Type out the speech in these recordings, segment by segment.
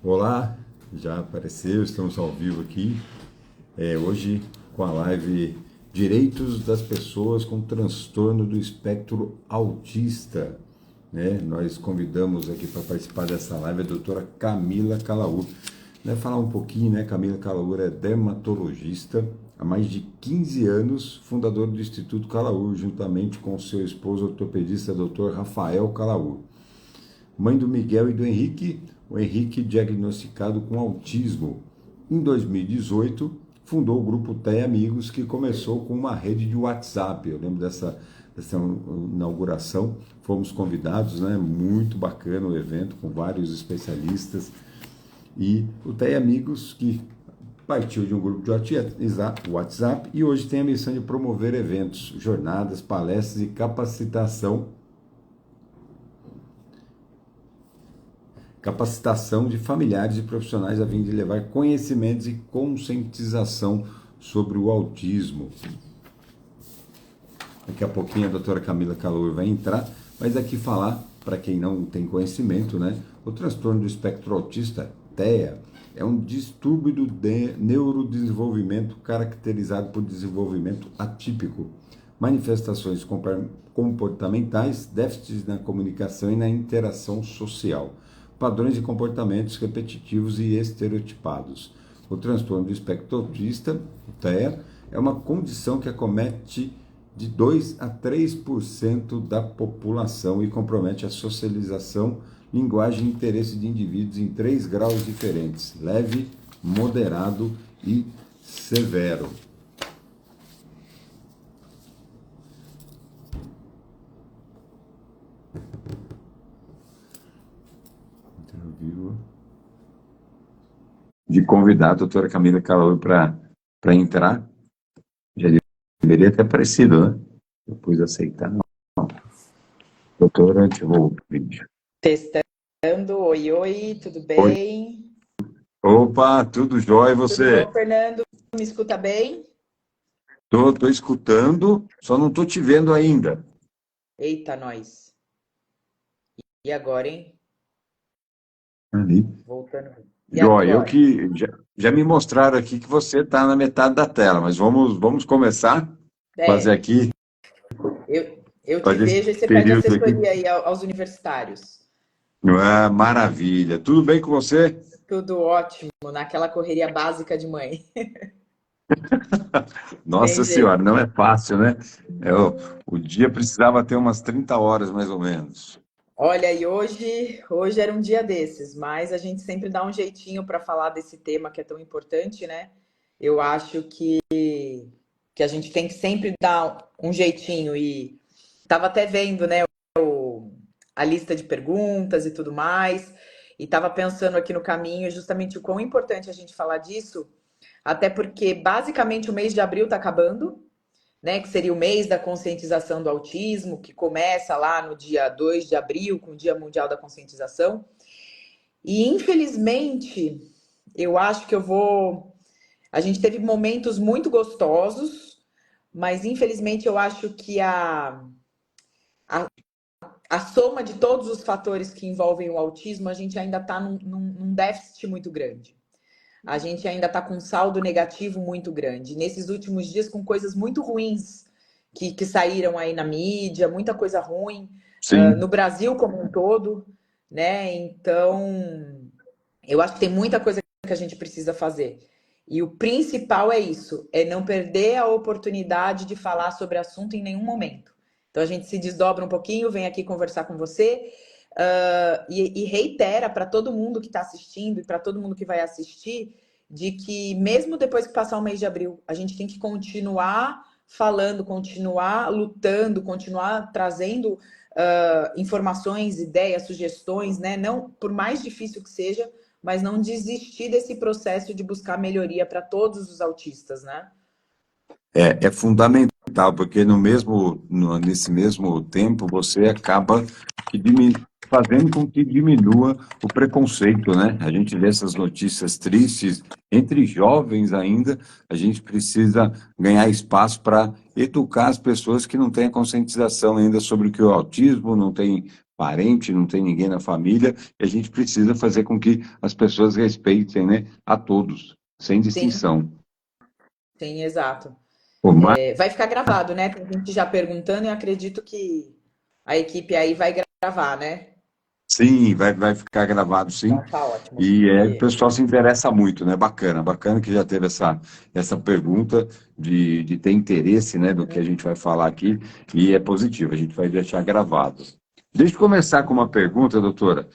Olá, já apareceu, estamos ao vivo aqui. Hoje com a live Direitos das Pessoas com Transtorno do Espectro Autista. Né? Nós convidamos aqui para participar dessa live a doutora Camila Calaur. Falar um pouquinho, né? Camila Calaur é dermatologista há mais de 15 anos, fundadora do Instituto Calaur, juntamente com seu esposo ortopedista, doutor Rafael Calaur. Mãe do Miguel e do Henrique, o Henrique diagnosticado com autismo. Em 2018, fundou o grupo TEA Amigos, que começou com uma rede de WhatsApp. Eu lembro dessa inauguração, fomos convidados, né? Muito bacana o evento, com vários especialistas. E o TEA Amigos, que partiu de um grupo de WhatsApp e hoje tem a missão de promover eventos, jornadas, palestras e capacitação de familiares e profissionais a fim de levar conhecimentos e conscientização sobre o autismo. Daqui a pouquinho a doutora Camila Calaur vai entrar, mas aqui falar, para quem não tem conhecimento, né? O transtorno do espectro autista, TEA, é um distúrbio do neurodesenvolvimento caracterizado por desenvolvimento atípico, manifestações comportamentais, déficits na comunicação e na interação social, padrões de comportamentos repetitivos e estereotipados. O transtorno do espectro autista, o TEA, é uma condição que acomete de 2 a 3% da população e compromete a socialização, linguagem e interesse de indivíduos em 3 graus diferentes: leve, moderado e severo. De convidar a doutora Camila Calaur para entrar. Já deveria ter aparecido, né? Depois aceitar, não. Doutora, ativou o vídeo. Testando, oi, oi, tudo bem? Opa, tudo jóia, e você? Tudo bom, Fernando? Me escuta bem? Tô escutando, só não tô te vendo ainda. Eita, nós. E agora, hein? Ali. Voltando. E Jóia, eu agora? que já me mostraram aqui que você está na metade da tela, mas vamos começar a fazer aqui, Eu te fazer esse vejo e você pede período aqui. assessoria aí aos universitários. Ah, maravilha. Tudo bem com você? Tudo ótimo, naquela correria básica de mãe. Tem Nossa jeito. Senhora, não é fácil, né? O dia precisava ter umas 30 horas, mais ou menos. Olha, e hoje era um dia desses, mas a gente sempre dá um jeitinho para falar desse tema que é tão importante, né? Eu acho que a gente tem que sempre dar um jeitinho e estava até vendo, né, a lista de perguntas e tudo mais, e estava pensando aqui no caminho justamente o quão importante a gente falar disso, até porque basicamente o mês de abril está acabando, né, que seria o mês da conscientização do autismo, que começa lá no dia 2 de abril, com o Dia Mundial da Conscientização. E infelizmente, eu acho que a gente teve momentos muito gostosos, mas infelizmente eu acho que a soma de todos os fatores que envolvem o autismo, a gente ainda está num déficit muito grande. A gente ainda está com um saldo negativo muito grande. Nesses últimos dias, com coisas muito ruins que saíram aí na mídia, muita coisa ruim, no Sim. Brasil como um todo, né? Então, eu acho que tem muita coisa que a gente precisa fazer. E o principal é isso, é não perder a oportunidade de falar sobre assunto em nenhum momento. Então a gente se desdobra um pouquinho, vem aqui conversar com você e reitera para todo mundo que está assistindo e para todo mundo que vai assistir de que mesmo depois que passar o mês de abril, a gente tem que continuar falando, continuar lutando, continuar trazendo informações, ideias, sugestões, né? Não, por mais difícil que seja, mas não desistir desse processo de buscar melhoria para todos os autistas, né? É fundamental, porque nesse mesmo tempo você acaba fazendo com que diminua o preconceito, né? A gente vê essas notícias tristes, entre jovens ainda, a gente precisa ganhar espaço para educar as pessoas que não têm a conscientização ainda sobre o que é o autismo, não têm parente, não tem ninguém na família, e a gente precisa fazer com que as pessoas respeitem, né, a todos, sem Sim, distinção. sim, exato. Pô, Vai ficar gravado, né? Tem gente já perguntando e acredito que a equipe aí vai gravar, né? sim, vai ficar gravado, sim. Então tá ótimo, E o porque pessoal se interessa muito, né? Bacana, bacana que já teve essa pergunta de ter interesse, né, do que a gente vai falar aqui, e é positivo, a gente vai deixar gravado. Deixa eu começar com uma pergunta, doutora.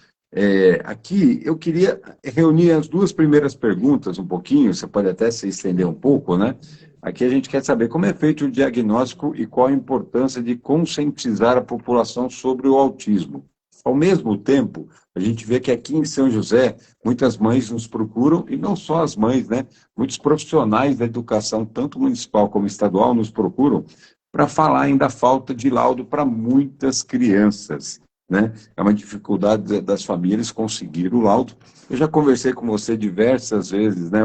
Aqui eu queria reunir as duas primeiras perguntas um pouquinho, você pode até se estender um pouco, né? Aqui a gente quer saber como é feito o diagnóstico e qual a importância de conscientizar a população sobre o autismo. Ao mesmo tempo, a gente vê que aqui em São José, muitas mães nos procuram, e não só as mães, né? Muitos profissionais da educação, tanto municipal como estadual, nos procuram para falar ainda da falta de laudo para muitas crianças, né? É uma dificuldade das famílias conseguir o laudo. Eu já conversei com você diversas vezes, né?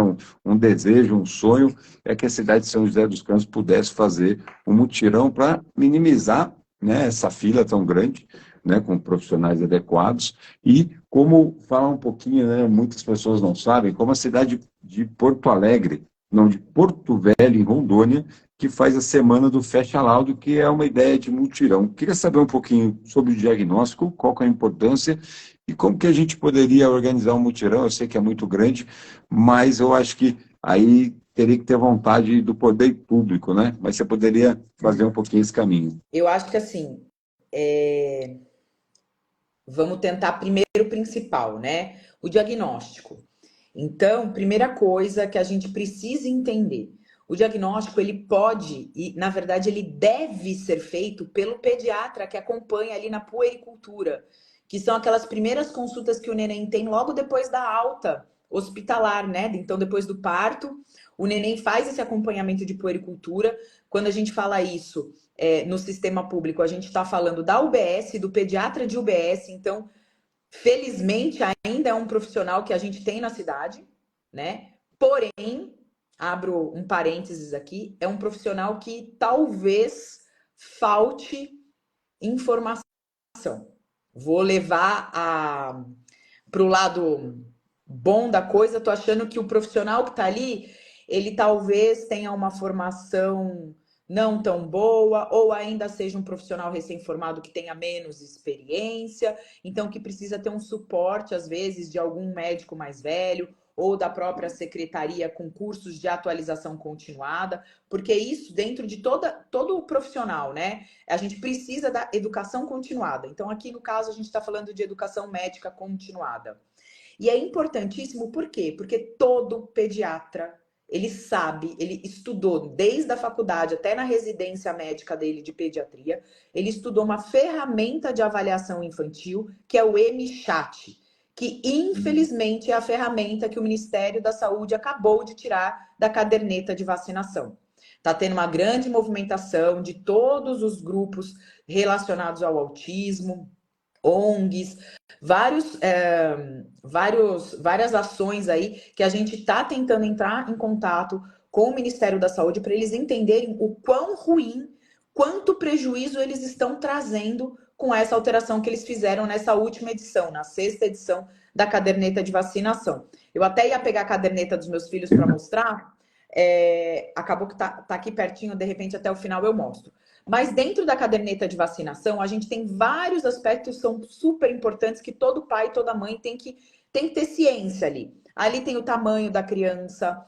Um desejo, um sonho é que a cidade de São José dos Campos pudesse fazer um mutirão para minimizar, né, essa fila tão grande, né, com profissionais adequados, e como falar um pouquinho, né, muitas pessoas não sabem, como a cidade de Porto Alegre, não, de Porto Velho, em Rondônia, que faz a Semana do Fecha Laudo, que é uma ideia de mutirão. Queria saber um pouquinho sobre o diagnóstico, qual que é a importância e como que a gente poderia organizar um mutirão. Eu sei que é muito grande, mas eu acho que aí teria que ter vontade do poder público, né? Mas você poderia fazer um pouquinho esse caminho. eu acho que assim, vamos tentar primeiro o principal, né? O diagnóstico. Então, primeira coisa que a gente precisa entender, o diagnóstico ele pode e, na verdade, ele deve ser feito pelo pediatra que acompanha ali na puericultura, que são aquelas primeiras consultas que o neném tem logo depois da alta hospitalar, né? Então, depois do parto, o neném faz esse acompanhamento de puericultura. Quando a gente fala isso no sistema público, a gente está falando da UBS, do pediatra de UBS, então felizmente, ainda é um profissional que a gente tem na cidade, né? Porém, abro um parênteses aqui, é um profissional que talvez falte informação. Vou levar para o lado bom da coisa, tô achando que o profissional que está ali, ele talvez tenha uma formação não tão boa, ou ainda seja um profissional recém-formado que tenha menos experiência, então que precisa ter um suporte, às vezes, de algum médico mais velho, ou da própria secretaria com cursos de atualização continuada, porque isso dentro de todo o profissional, né? A gente precisa da educação continuada. Então, aqui no caso, a gente está falando de educação médica continuada. E é importantíssimo por quê? Porque todo pediatra, ele sabe, ele estudou desde a faculdade até na residência médica dele de pediatria, ele estudou uma ferramenta de avaliação infantil, que é o MChat, que infelizmente é a ferramenta que o Ministério da Saúde acabou de tirar da caderneta de vacinação. Está tendo uma grande movimentação de todos os grupos relacionados ao autismo, ONGs, várias ações aí que a gente está tentando entrar em contato com o Ministério da Saúde para eles entenderem o quão ruim, quanto prejuízo eles estão trazendo com essa alteração que eles fizeram nessa última edição, na sexta edição da caderneta de vacinação. Eu até ia pegar a caderneta dos meus filhos para mostrar, acabou que tá aqui pertinho, de repente até o final eu mostro. Mas dentro da caderneta de vacinação, a gente tem vários aspectos que são super importantes que todo pai e toda mãe tem que ter ciência ali. Ali tem o tamanho da criança,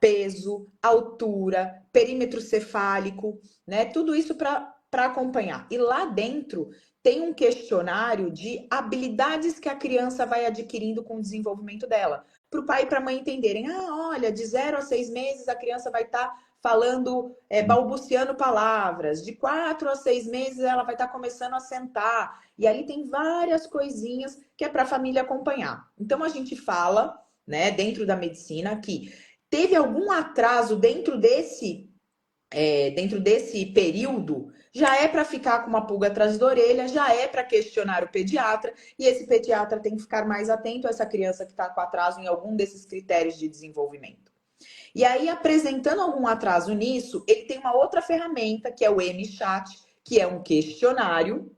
peso, altura, perímetro cefálico, né? Tudo isso para acompanhar. E lá dentro tem um questionário de habilidades que a criança vai adquirindo com o desenvolvimento dela. Para o pai e para a mãe entenderem, olha, de 0 a 6 meses a criança vai estar falando, balbuciando palavras. De 4 a 6 meses ela vai estar começando a sentar. E ali tem várias coisinhas que é para a família acompanhar. Então a gente fala, né, dentro da medicina, que teve algum atraso dentro desse período, já é para ficar com uma pulga atrás da orelha, já é para questionar o pediatra, e esse pediatra tem que ficar mais atento a essa criança que está com atraso em algum desses critérios de desenvolvimento. E aí, apresentando algum atraso nisso, ele tem uma outra ferramenta, que é o MChat, que é um questionário,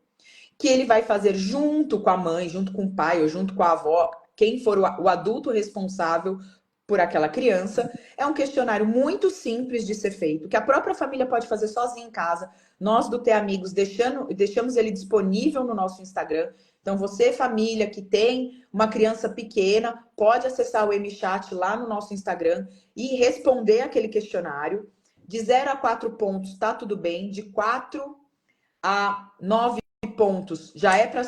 que ele vai fazer junto com a mãe, junto com o pai ou junto com a avó, quem for o adulto responsável por aquela criança. É um questionário muito simples de ser feito, que a própria família pode fazer sozinha em casa. Nós do Ter Amigos deixamos ele disponível no nosso Instagram. Então, você, família, que tem uma criança pequena, pode acessar o MChat lá no nosso Instagram e responder aquele questionário. De 0 a 4 pontos, tá tudo bem. De 4 a 9 pontos, já é para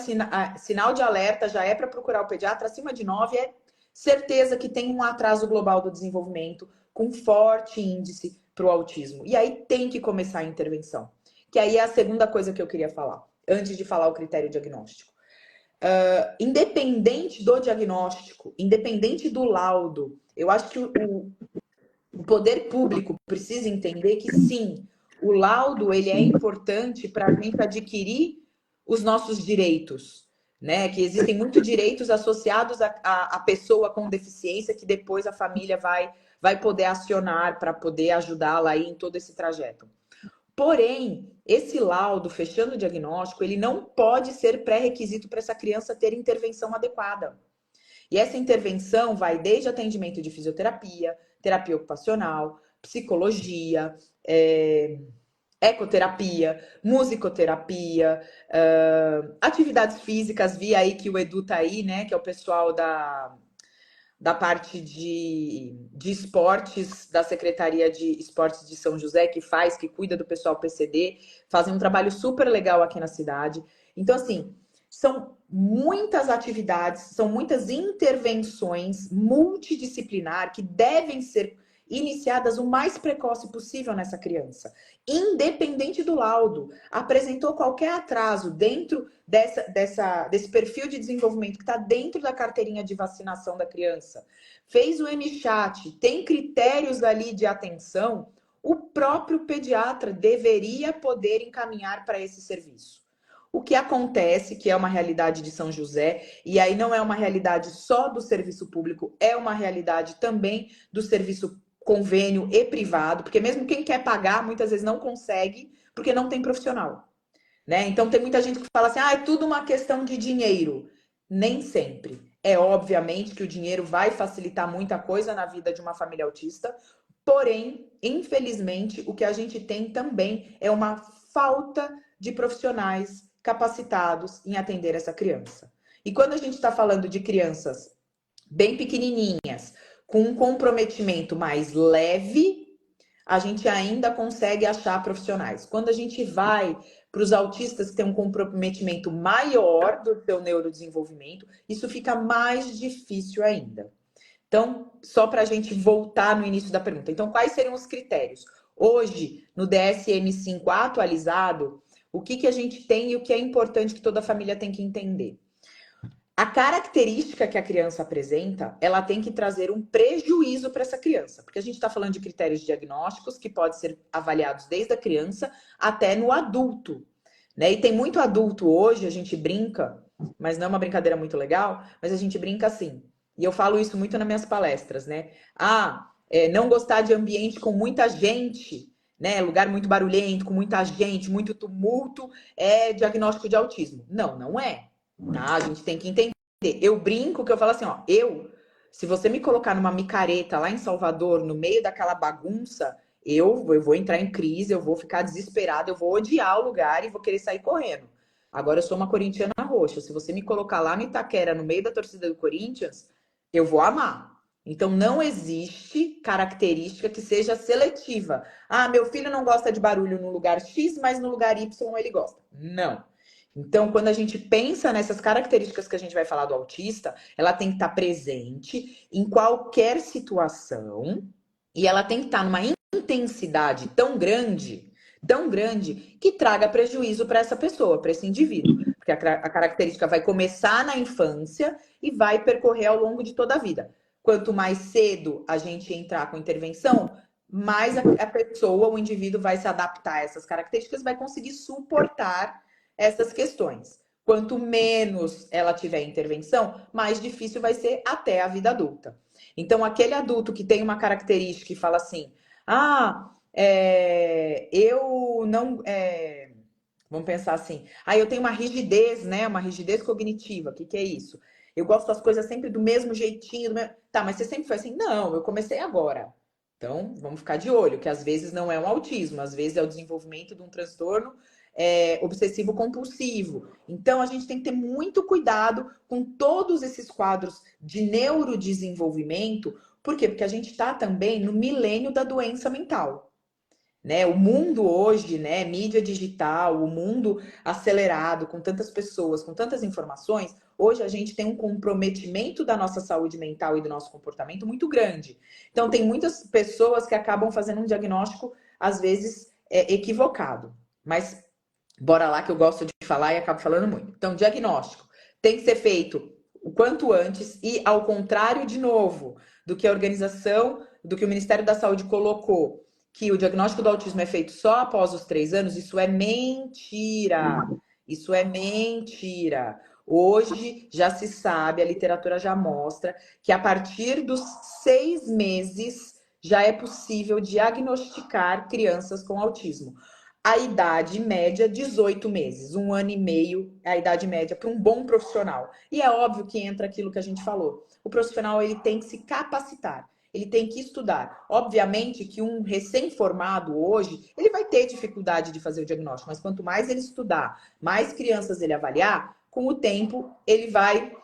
sinal de alerta, já é para procurar o pediatra. Acima de 9 é certeza que tem um atraso global do desenvolvimento com forte índice para o autismo. E aí tem que começar a intervenção. Que aí é a segunda coisa que eu queria falar, antes de falar o critério diagnóstico. Independente do diagnóstico, independente do laudo, eu acho que o poder público precisa entender que sim, o laudo ele é importante para a gente adquirir os nossos direitos, né? Que existem muitos direitos associados à pessoa com deficiência que depois a família vai poder acionar para poder ajudá-la aí em todo esse trajeto. Porém, esse laudo, fechando o diagnóstico, ele não pode ser pré-requisito para essa criança ter intervenção adequada. E essa intervenção vai desde atendimento de fisioterapia, terapia ocupacional, psicologia, ecoterapia, musicoterapia, atividades físicas. Vi aí que o Edu tá aí, né? Que é o pessoal da parte de esportes, da Secretaria de Esportes de São José, que cuida do pessoal PCD, fazem um trabalho super legal aqui na cidade. Então, assim, são muitas atividades, são muitas intervenções multidisciplinar que devem ser iniciadas o mais precoce possível nessa criança, independente do laudo. Apresentou qualquer atraso dentro desse perfil de desenvolvimento que está dentro da carteirinha de vacinação da criança, fez o MChat, tem critérios ali de atenção, o próprio pediatra deveria poder encaminhar para esse serviço. O que acontece, que é uma realidade de São José, e aí não é uma realidade só do serviço público, é uma realidade também do serviço convênio e privado, porque mesmo quem quer pagar, muitas vezes não consegue, porque não tem profissional, né? Então tem muita gente que fala assim, é tudo uma questão de dinheiro. Nem sempre. É obviamente que o dinheiro vai facilitar muita coisa na vida de uma família autista, porém, infelizmente, o que a gente tem também é uma falta de profissionais capacitados em atender essa criança. E quando a gente está falando de crianças bem pequenininhas, com um comprometimento mais leve, a gente ainda consegue achar profissionais. Quando a gente vai para os autistas que têm um comprometimento maior do seu neurodesenvolvimento, isso fica mais difícil ainda. Então, só para a gente voltar no início da pergunta. Então, quais seriam os critérios? Hoje, no DSM-5 atualizado, o que a gente tem e o que é importante que toda família tem que entender? A característica que a criança apresenta, ela tem que trazer um prejuízo para essa criança, porque a gente está falando de critérios diagnósticos que podem ser avaliados desde a criança até no adulto, né? E tem muito adulto hoje, a gente brinca, mas não é uma brincadeira muito legal, mas a gente brinca assim. E eu falo isso muito nas minhas palestras, né? Não gostar de ambiente com muita gente, né? Lugar muito barulhento, com muita gente, muito tumulto, é diagnóstico de autismo. Não, não é. Tá? A gente tem que entender. Eu brinco que eu falo assim, se você me colocar numa micareta lá em Salvador, no meio daquela bagunça, eu vou entrar em crise, eu vou ficar desesperada, eu vou odiar o lugar e vou querer sair correndo. Agora eu sou uma corintiana roxa. Se você me colocar lá no Itaquera, no meio da torcida do Corinthians, eu vou amar. Então não existe característica que seja seletiva. Meu filho não gosta de barulho no lugar X, mas no lugar Y ele gosta. Não. Então, quando a gente pensa nessas características que a gente vai falar do autista, ela tem que estar presente em qualquer situação e ela tem que estar numa intensidade tão grande, que traga prejuízo para essa pessoa, para esse indivíduo. Porque a característica vai começar na infância e vai percorrer ao longo de toda a vida. Quanto mais cedo a gente entrar com intervenção, mais a pessoa, o indivíduo vai se adaptar a essas características, vai conseguir suportar essas questões. Quanto menos ela tiver intervenção, mais difícil vai ser até a vida adulta. Então, aquele adulto que tem uma característica e fala assim, eu não... Vamos pensar assim, eu tenho uma rigidez, né? Uma rigidez cognitiva. O que que é isso? Eu gosto das coisas sempre do mesmo jeitinho. Tá, mas você sempre foi assim? Não, eu comecei agora. Então, vamos ficar de olho, que às vezes não é um autismo, às vezes é o desenvolvimento de um transtorno obsessivo compulsivo. Então, a gente tem que ter muito cuidado com todos esses quadros de neurodesenvolvimento. Por quê? Porque a gente está também no milênio da doença mental. Né? O mundo hoje, né, mídia digital, o mundo acelerado, com tantas pessoas, com tantas informações, hoje a gente tem um comprometimento da nossa saúde mental e do nosso comportamento muito grande. Então, tem muitas pessoas que acabam fazendo um diagnóstico, às vezes, equivocado. Mas, bora lá que eu gosto de falar e acabo falando muito. Então, diagnóstico tem que ser feito o quanto antes e, ao contrário, de novo, do que a organização, do que o Ministério da Saúde colocou, que o diagnóstico do autismo é feito só após os 3 anos, isso é mentira. Isso é mentira. Hoje já se sabe, a literatura já mostra que a partir dos 6 meses já é possível diagnosticar crianças com autismo. A idade média, 18 meses, 1 ano e meio, é a idade média para um bom profissional. E é óbvio que entra aquilo que a gente falou. O profissional ele tem que se capacitar. Ele tem que estudar. Obviamente que um recém-formado hoje, ele vai ter dificuldade de fazer o diagnóstico, mas quanto mais ele estudar, mais crianças ele avaliar, com o tempo ele vai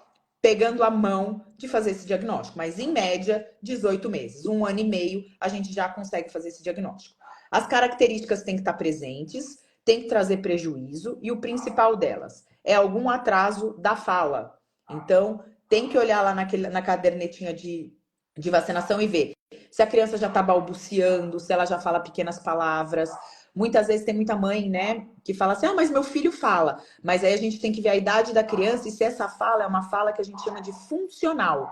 pegando a mão de fazer esse diagnóstico. Mas em média, 18 meses, 1 ano e meio, a gente já consegue fazer esse diagnóstico. As características têm que estar presentes, tem que trazer prejuízo, e o principal delas é algum atraso da fala. Então, tem que olhar lá na cadernetinha de vacinação e ver se a criança já está balbuciando, se ela já fala pequenas palavras. Muitas vezes tem muita mãe, né, que fala assim, mas meu filho fala. Mas aí a gente tem que ver a idade da criança e se essa fala é uma fala que a gente chama de funcional.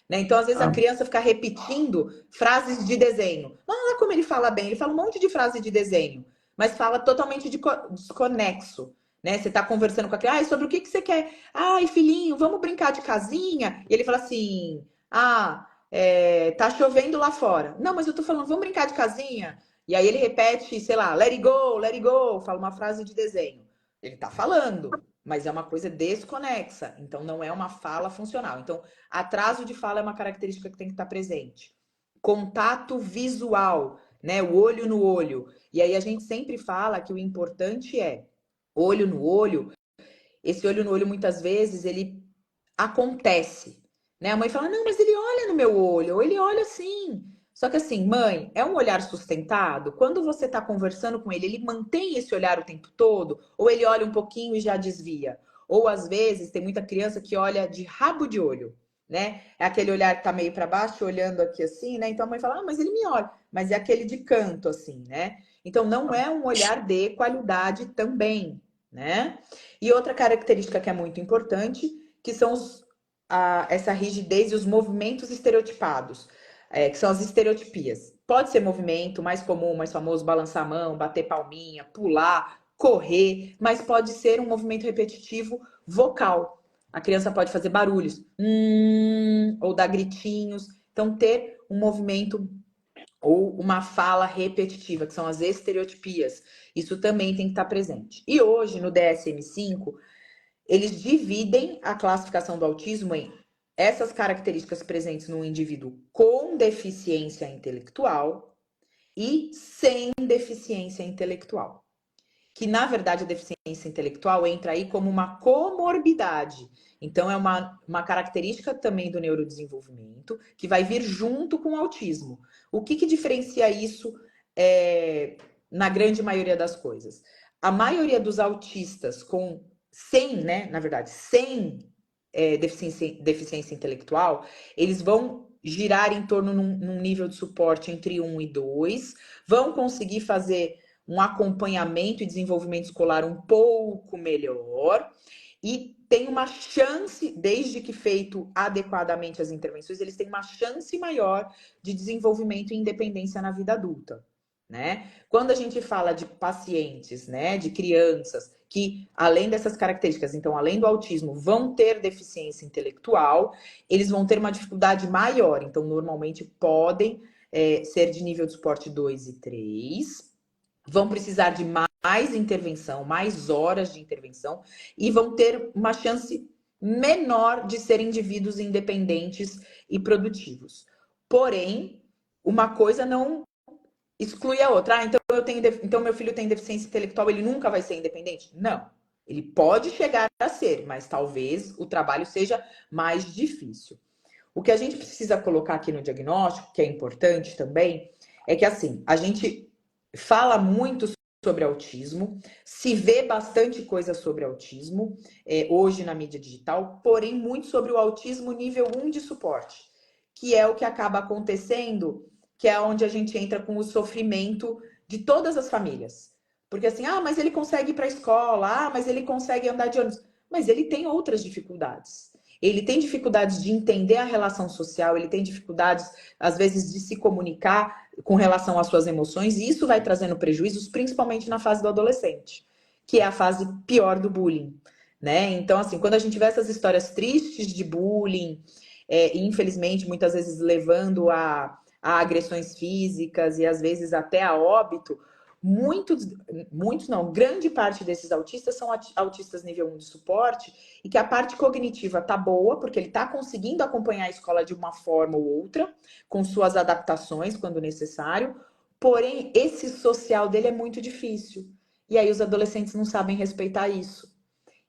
Né? Então, às vezes, a criança fica repetindo frases de desenho. Olha como ele fala bem, ele fala um monte de frase de desenho, mas fala totalmente desconexo. Né? Você está conversando com a criança, sobre o que você quer? Ai, filhinho, vamos brincar de casinha? E ele fala assim, tá chovendo lá fora. Não, mas eu tô falando, vamos brincar de casinha? E aí ele repete, sei lá, let it go, fala uma frase de desenho. Ele tá falando, mas é uma coisa desconexa. Então, não é uma fala funcional. Então, atraso de fala é uma característica que tem que estar presente. Contato visual, né? O olho no olho. E aí a gente sempre fala que o importante é olho no olho. Esse olho no olho, muitas vezes, ele acontece. Né? A mãe fala, não, mas ele olha no meu olho, ou ele olha assim. Só que assim, mãe, é um olhar sustentado? Quando você está conversando com ele mantém esse olhar o tempo todo? Ou ele olha um pouquinho e já desvia? Ou às vezes tem muita criança que olha de rabo de olho, né? É aquele olhar que tá meio para baixo, olhando aqui assim, né? Então a mãe fala, mas ele me olha. Mas é aquele de canto, assim, né? Então não é um olhar de qualidade também, né? E outra característica que é muito importante, que são essa rigidez e os movimentos estereotipados, que são as estereotipias. Pode ser movimento mais comum, mais famoso, balançar a mão, bater palminha, pular, correr, mas pode ser um movimento repetitivo vocal. A criança pode fazer barulhos, ou dar gritinhos. Então, ter um movimento ou uma fala repetitiva, que são as estereotipias. Isso também tem que estar presente. E hoje, no DSM-5, eles dividem a classificação do autismo em essas características presentes no indivíduo com deficiência intelectual e sem deficiência intelectual. Que, na verdade, a deficiência intelectual entra aí como uma comorbidade. Então, é uma característica também do neurodesenvolvimento que vai vir junto com o autismo. O que diferencia isso na grande maioria das coisas? A maioria dos autistas sem deficiência intelectual, eles vão girar em torno num nível de suporte entre 1 e 2, vão conseguir fazer um acompanhamento e desenvolvimento escolar um pouco melhor e tem uma chance, desde que feito adequadamente as intervenções, eles têm uma chance maior de desenvolvimento e independência na vida adulta, né? Quando a gente fala de pacientes, né, de crianças que, além dessas características, então, além do autismo, vão ter deficiência intelectual, eles vão ter uma dificuldade maior. Então, normalmente, podem ser de nível de suporte 2 e 3, vão precisar de mais mais intervenção, mais horas de intervenção e vão ter uma chance menor de serem indivíduos independentes e produtivos. Porém, uma coisa não exclui a outra. Então meu filho tem deficiência intelectual, ele nunca vai ser independente? Não. Ele pode chegar a ser, mas talvez o trabalho seja mais difícil. O que a gente precisa colocar aqui no diagnóstico, que é importante também, é que assim, a gente fala muito sobre autismo, se vê bastante coisa sobre autismo hoje na mídia digital, porém muito sobre o autismo nível 1 de suporte, que é o que acaba acontecendo, que é onde a gente entra com o sofrimento de todas as famílias. Porque assim, mas ele consegue ir para a escola, mas ele consegue andar de ônibus, mas ele tem outras dificuldades. Ele tem dificuldades de entender a relação social, ele tem dificuldades, às vezes, de se comunicar com relação às suas emoções, e isso vai trazendo prejuízos, principalmente na fase do adolescente, que é a fase pior do bullying, né? Então, assim, quando a gente vê essas histórias tristes de bullying, e infelizmente, muitas vezes levando a agressões físicas e às vezes até a óbito, muitos não, grande parte desses autistas são autistas nível 1 de suporte e que a parte cognitiva tá boa, porque ele tá conseguindo acompanhar a escola de uma forma ou outra, com suas adaptações quando necessário, porém esse social dele é muito difícil. E aí os adolescentes não sabem respeitar isso.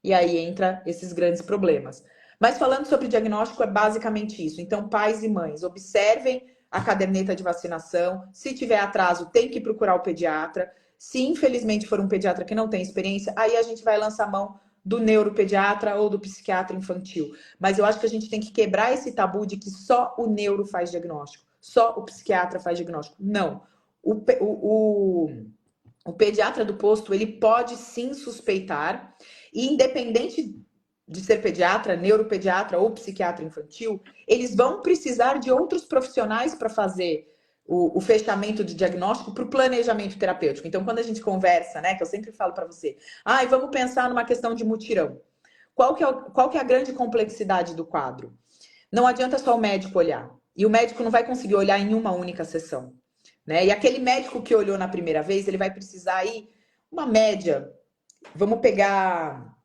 E aí entra esses grandes problemas. Mas falando sobre diagnóstico, é basicamente isso. Então, pais e mães, observem a caderneta de vacinação. Se tiver atraso, tem que procurar o pediatra. Se infelizmente for um pediatra que não tem experiência, aí a gente vai lançar mão do neuropediatra ou do psiquiatra infantil. Mas eu acho que a gente tem que quebrar esse tabu de que só o neuro faz diagnóstico, só o psiquiatra faz diagnóstico. Não. O pediatra do posto, ele pode sim suspeitar, e independente de ser pediatra, neuropediatra ou psiquiatra infantil, eles vão precisar de outros profissionais para fazer o fechamento de diagnóstico para o planejamento terapêutico. Então, quando a gente conversa, né, que eu sempre falo para você, vamos pensar numa questão de mutirão. Qual que é a grande complexidade do quadro? Não adianta só o médico olhar. E o médico não vai conseguir olhar em uma única sessão, né? E aquele médico que olhou na primeira vez, ele vai precisar aí uma média. Vamos pegar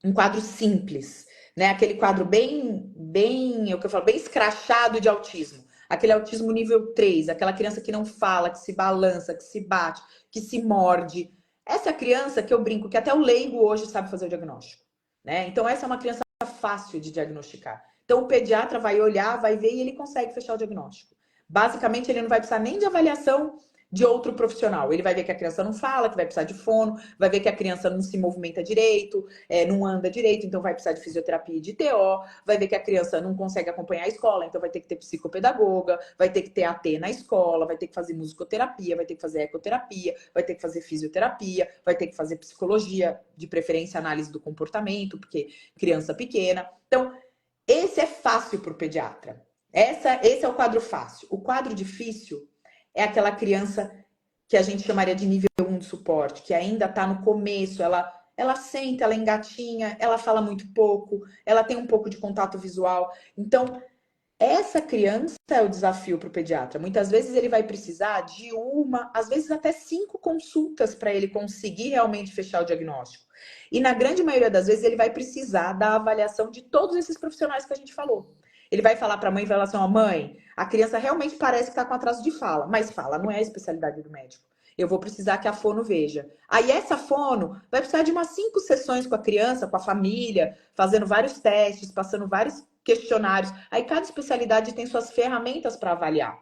um quadro simples, né? Aquele quadro é o que eu falo, bem escrachado de autismo. Aquele autismo nível 3, aquela criança que não fala, que se balança, que se bate, que se morde. Essa criança que eu brinco que até o leigo hoje sabe fazer o diagnóstico, né? Então essa é uma criança fácil de diagnosticar. Então o pediatra vai olhar, vai ver e ele consegue fechar o diagnóstico. Basicamente, ele não vai precisar nem de avaliação de outro profissional. Ele vai ver que a criança não fala, que vai precisar de fono, vai ver que a criança não se movimenta direito, não anda direito, então vai precisar de fisioterapia e de TO, vai ver que a criança não consegue acompanhar a escola, então vai ter que ter psicopedagoga, vai ter que ter AT na escola, vai ter que fazer musicoterapia, vai ter que fazer ecoterapia, vai ter que fazer fisioterapia, vai ter que fazer psicologia, de preferência análise do comportamento, porque criança pequena. Então, esse é fácil para o pediatra. Esse é o quadro fácil. O quadro difícil é aquela criança que a gente chamaria de nível 1 de suporte, que ainda está no começo, ela senta, ela engatinha, ela fala muito pouco, ela tem um pouco de contato visual. Então, essa criança é o desafio para o pediatra. Muitas vezes ele vai precisar de às vezes até 5 consultas para ele conseguir realmente fechar o diagnóstico. E na grande maioria das vezes ele vai precisar da avaliação de todos esses profissionais que a gente falou. Ele vai falar para a mãe em relação à mãe, a criança realmente parece que está com atraso de fala, mas fala, não é a especialidade do médico. Eu vou precisar que a fono veja. Aí essa fono vai precisar de umas 5 sessões com a criança, com a família, fazendo vários testes, passando vários questionários. Aí cada especialidade tem suas ferramentas para avaliar.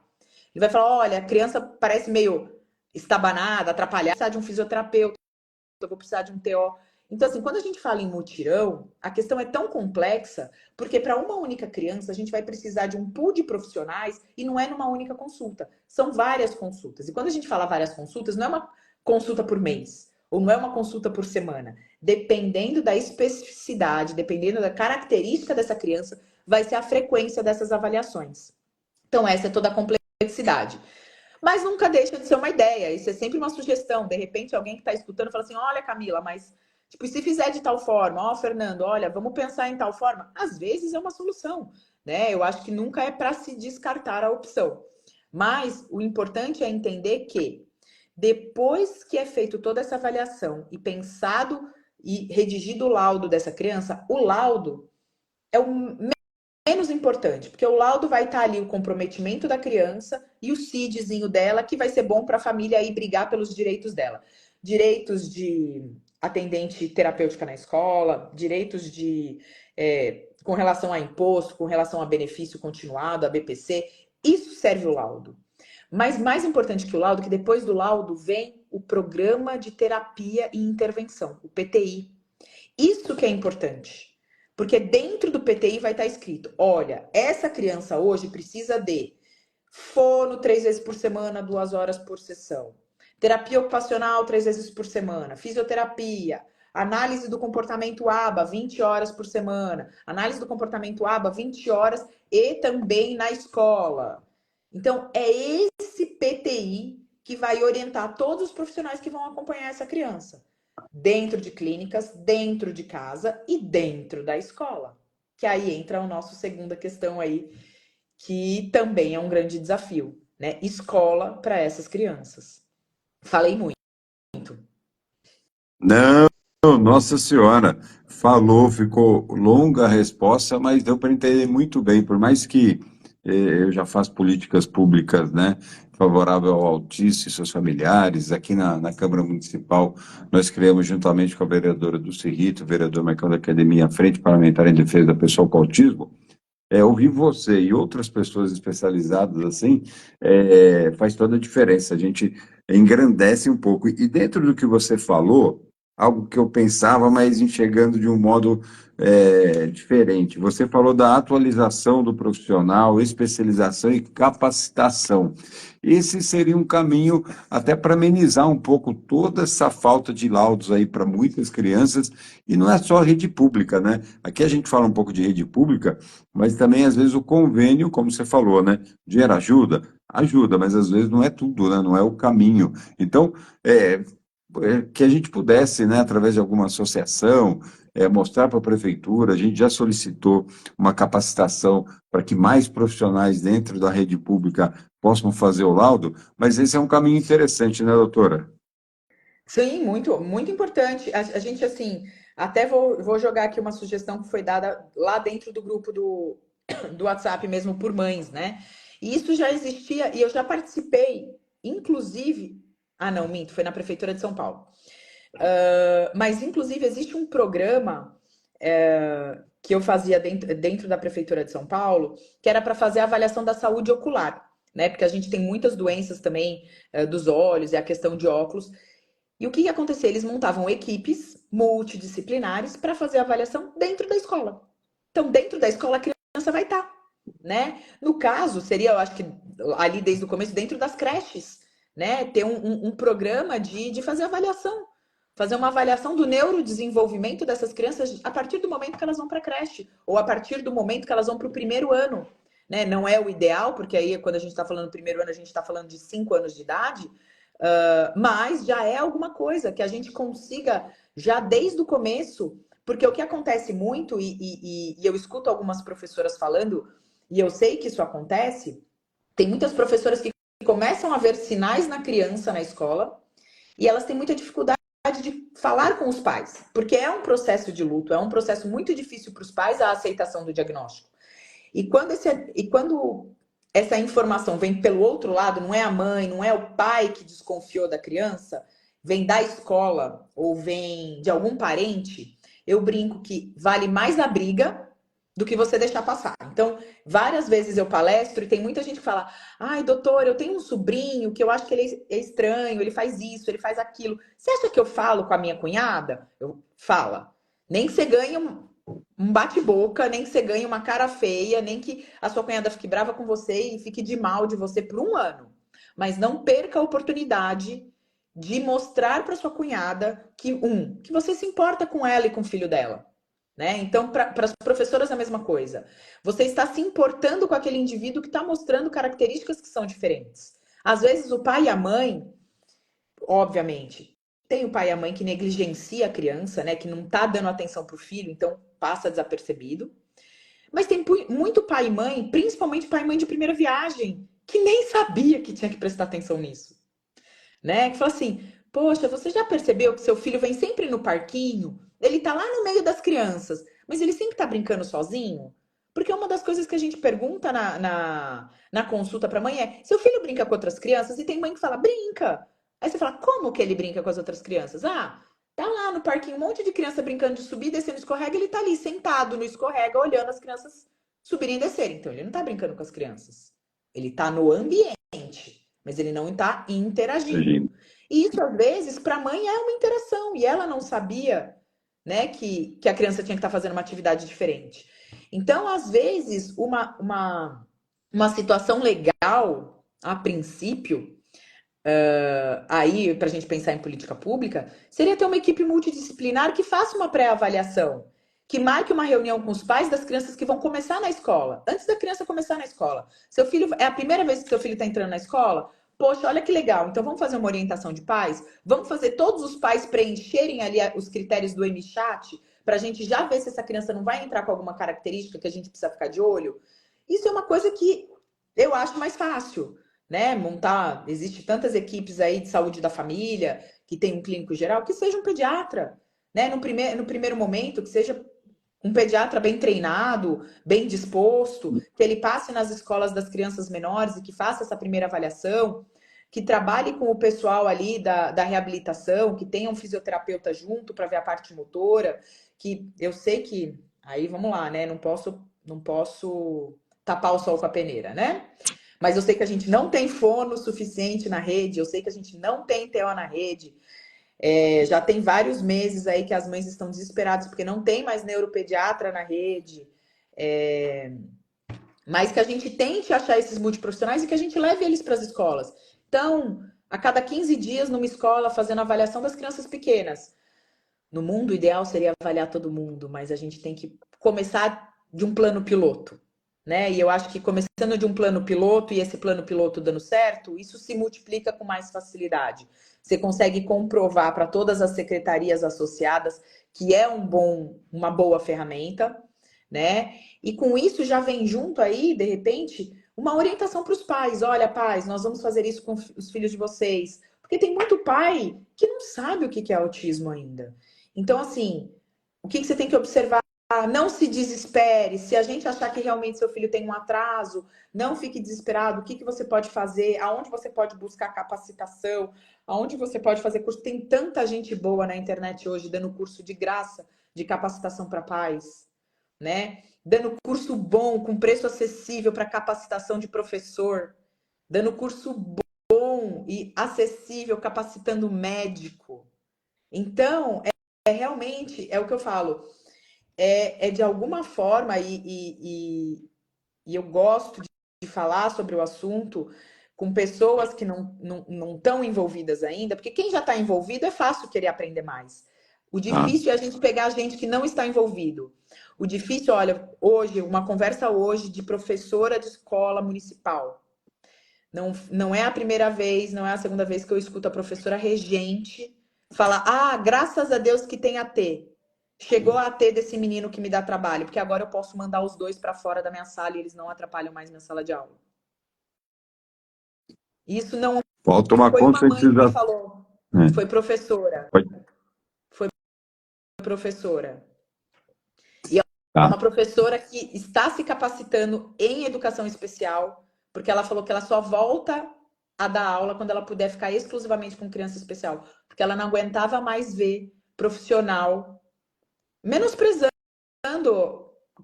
Ele vai falar, olha, a criança parece meio estabanada, atrapalhada, precisa de um fisioterapeuta, eu vou precisar de um TO. Então, assim, quando a gente fala em mutirão, a questão é tão complexa, porque para uma única criança, a gente vai precisar de um pool de profissionais e não é numa única consulta. São várias consultas. E quando a gente fala várias consultas, não é uma consulta por mês, ou não é uma consulta por semana. Dependendo da especificidade, dependendo da característica dessa criança, vai ser a frequência dessas avaliações. Então, essa é toda a complexidade. Mas nunca deixa de ser uma ideia. Isso é sempre uma sugestão. De repente, alguém que está escutando fala assim, olha, Camila, mas tipo, se fizer de tal forma, Fernando, olha, vamos pensar em tal forma. Às vezes é uma solução, né? Eu acho que nunca é para se descartar a opção. Mas o importante é entender que depois que é feito toda essa avaliação e pensado e redigido o laudo dessa criança, o laudo é o menos importante, porque o laudo vai estar ali o comprometimento da criança e o CIDzinho dela, que vai ser bom para a família aí brigar pelos direitos dela. Direitos de atendente terapêutica na escola, direitos de com relação a imposto, com relação a benefício continuado, a BPC, isso serve o laudo. Mas mais importante que o laudo, que depois do laudo vem o programa de terapia e intervenção, o PTI. Isso que é importante. Porque dentro do PTI vai estar escrito, olha, essa criança hoje precisa de fono 3 vezes por semana, 2 horas por sessão. Terapia ocupacional 3 vezes por semana. Fisioterapia. Análise do comportamento ABA, 20 horas por semana. Análise do comportamento ABA, 20 horas e também na escola. Então, é esse PTI que vai orientar todos os profissionais que vão acompanhar essa criança. Dentro de clínicas, dentro de casa e dentro da escola. Que aí entra a nossa segunda questão aí, que também é um grande desafio, né? Escola para essas crianças. Falei muito. Não, Nossa Senhora, falou, ficou longa a resposta, mas deu para entender muito bem, por mais que eu já faço políticas públicas, né, favorável ao autista e seus familiares, aqui na Câmara Municipal, nós criamos juntamente com a vereadora do Cerrito, o vereador Marcão da Academia, a Frente Parlamentar em Defesa da Pessoa com Autismo. Ouvir você e outras pessoas especializadas assim faz toda a diferença. A gente engrandece um pouco. E dentro do que você falou, algo que eu pensava, mas enxergando de um modo diferente. Você falou da atualização do profissional, especialização e capacitação. Esse seria um caminho até para amenizar um pouco toda essa falta de laudos aí para muitas crianças, e não é só a rede pública, né? Aqui a gente fala um pouco de rede pública, mas também, às vezes, o convênio, como você falou, né? Dinheiro ajuda? Ajuda, mas às vezes não é tudo, né? Não é o caminho. Então, que a gente pudesse, né, através de alguma associação, mostrar para a prefeitura, a gente já solicitou uma capacitação para que mais profissionais dentro da rede pública possam fazer o laudo, mas esse é um caminho interessante, né, doutora? Sim, muito, muito importante. A gente, assim, até vou jogar aqui uma sugestão que foi dada lá dentro do grupo do WhatsApp mesmo por mães, né? E isso já existia e eu já participei, inclusive. Ah, não, minto, foi na Prefeitura de São Paulo. Mas, inclusive, existe um programa que eu fazia dentro da Prefeitura de São Paulo, que era para fazer a avaliação da saúde ocular, né? Porque a gente tem muitas doenças também dos olhos e a questão de óculos. E o que ia acontecer? Eles montavam equipes multidisciplinares para fazer a avaliação dentro da escola. Então, dentro da escola, a criança vai estar, né? No caso, seria, eu acho que ali desde o começo, dentro das creches, né? Ter um programa de fazer avaliação. Fazer uma avaliação do neurodesenvolvimento dessas crianças a partir do momento que elas vão para a creche, ou a partir do momento que elas vão para o primeiro ano. Né? Não é o ideal, porque aí, quando a gente está falando do primeiro ano, a gente está falando de 5 anos de idade, mas já é alguma coisa que a gente consiga já desde o começo, porque o que acontece muito, e eu escuto algumas professoras falando, e eu sei que isso acontece, tem muitas professoras que começam a ver sinais na criança na escola, e elas têm muita dificuldade de falar com os pais, porque é um processo de luto, é um processo muito difícil para os pais a aceitação do diagnóstico. E quando essa informação vem pelo outro lado, não é a mãe, não é o pai que desconfiou da criança, vem da escola ou vem de algum parente, eu brinco que vale mais a briga do que você deixar passar. Então, várias vezes eu palestro e tem muita gente que fala: ai, doutor, eu tenho um sobrinho que eu acho que ele é estranho, ele faz isso, ele faz aquilo. Você acha que eu falo com a minha cunhada? Eu fala. Nem que você ganhe um bate-boca, nem que você ganhe uma cara feia, nem que a sua cunhada fique brava com você e fique de mal de você por um ano. Mas não perca a oportunidade de mostrar para sua cunhada que você se importa com ela e com o filho dela. Né? Então, para as professoras, a mesma coisa. Você está se importando com aquele indivíduo que está mostrando características que são diferentes. Às vezes, o pai e a mãe, obviamente, tem o pai e a mãe que negligencia a criança, né? Que não está dando atenção para o filho, então passa desapercebido. Mas tem muito pai e mãe, principalmente pai e mãe de primeira viagem, que nem sabia que tinha que prestar atenção nisso. né? Que fala assim, poxa, você já percebeu que seu filho vem sempre no parquinho? Ele tá lá no meio das crianças, mas ele sempre tá brincando sozinho? Porque uma das coisas que a gente pergunta na consulta pra mãe é, seu filho brinca com outras crianças? E tem mãe que fala, brinca. Aí você fala, como que ele brinca com as outras crianças? Ah, tá lá no parquinho, um monte de criança brincando de subir, descendo, escorrega, ele tá ali sentado no escorrega, olhando as crianças subirem e descerem. Então ele não tá brincando com as crianças. Ele tá no ambiente, mas ele não está interagindo. E isso, às vezes, para a mãe é uma interação, e ela não sabia, né, que a criança tinha que estar fazendo uma atividade diferente. Então, às vezes, uma situação legal, a princípio, aí, para a gente pensar em política pública, seria ter uma equipe multidisciplinar que faça uma pré-avaliação, que marque uma reunião com os pais das crianças que vão começar na escola, antes da criança começar na escola. Seu filho, é a primeira vez que seu filho está entrando na escola? Poxa, olha que legal. Então vamos fazer uma orientação de pais? Vamos fazer todos os pais preencherem ali os critérios do MChat, para a gente já ver se essa criança não vai entrar com alguma característica que a gente precisa ficar de olho? Isso é uma coisa que eu acho mais fácil, né? Montar, existe tantas equipes aí de saúde da família, que tem um clínico geral, que seja um pediatra, né? No primeiro momento, que seja um pediatra bem treinado, bem disposto, que ele passe nas escolas das crianças menores e que faça essa primeira avaliação, que trabalhe com o pessoal ali da reabilitação, que tenha um fisioterapeuta junto para ver a parte motora, que eu sei que, aí vamos lá, né? Não posso tapar o sol com a peneira, né? Mas eu sei que a gente não tem fono suficiente na rede, eu sei que a gente não tem TO na rede. Já tem vários meses aí que as mães estão desesperadas porque não tem mais neuropediatra na rede. Mas que a gente tente achar esses multiprofissionais e que a gente leve eles para as escolas. Então, a cada 15 dias, numa escola, fazendo avaliação das crianças pequenas. No mundo, o ideal seria avaliar todo mundo, mas a gente tem que começar de um plano piloto, né? E eu acho que começando de um plano piloto e esse plano piloto dando certo, isso se multiplica com mais facilidade. Você consegue comprovar para todas as secretarias associadas que é uma boa ferramenta, né? E com isso já vem junto aí, de repente, uma orientação para os pais. Olha, pais, nós vamos fazer isso com os filhos de vocês. Porque tem muito pai que não sabe o que é autismo ainda. Então, assim, o que você tem que observar? Não se desespere. Se a gente achar que realmente seu filho tem um atraso, não fique desesperado. O que você pode fazer? Aonde você pode buscar capacitação? Aonde você pode fazer curso? Tem tanta gente boa na internet hoje dando curso de graça de capacitação para pais, né? Dando curso bom, com preço acessível para capacitação de professor. Dando curso bom e acessível, capacitando médico. Então, realmente, é o que eu falo, de alguma forma, e eu gosto de falar sobre o assunto com pessoas que não estão envolvidas ainda, porque quem já está envolvido é fácil querer aprender mais. O difícil é a gente pegar a gente que não está envolvido. O difícil, olha, hoje, uma conversa hoje de professora de escola municipal. Não é a primeira vez, não é a segunda vez que eu escuto a professora regente falar: ah, graças a Deus que tem AT. Chegou a AT desse menino que me dá trabalho, porque agora eu posso mandar os dois para fora da minha sala e eles não atrapalham mais minha sala de aula. Isso não Falta uma foi uma mãe que me conscientização. falou, foi professora. Foi professora. E é uma professora que está se capacitando em educação especial, porque ela falou que ela só volta a dar aula quando ela puder ficar exclusivamente com criança especial, porque ela não aguentava mais ver profissional menosprezando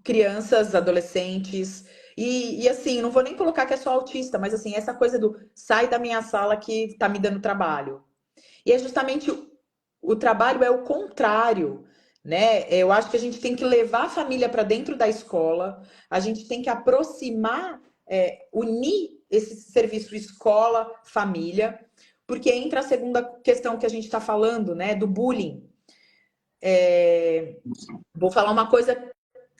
crianças, adolescentes, e assim, não vou nem colocar que é só autista, mas assim, essa coisa do sai da minha sala que tá me dando trabalho. E é justamente o trabalho é o contrário, né? Eu acho que a gente tem que levar a família para dentro da escola, a gente tem que aproximar, unir esse serviço escola-família, porque entra a segunda questão que a gente está falando, né? Do bullying. Vou falar uma coisa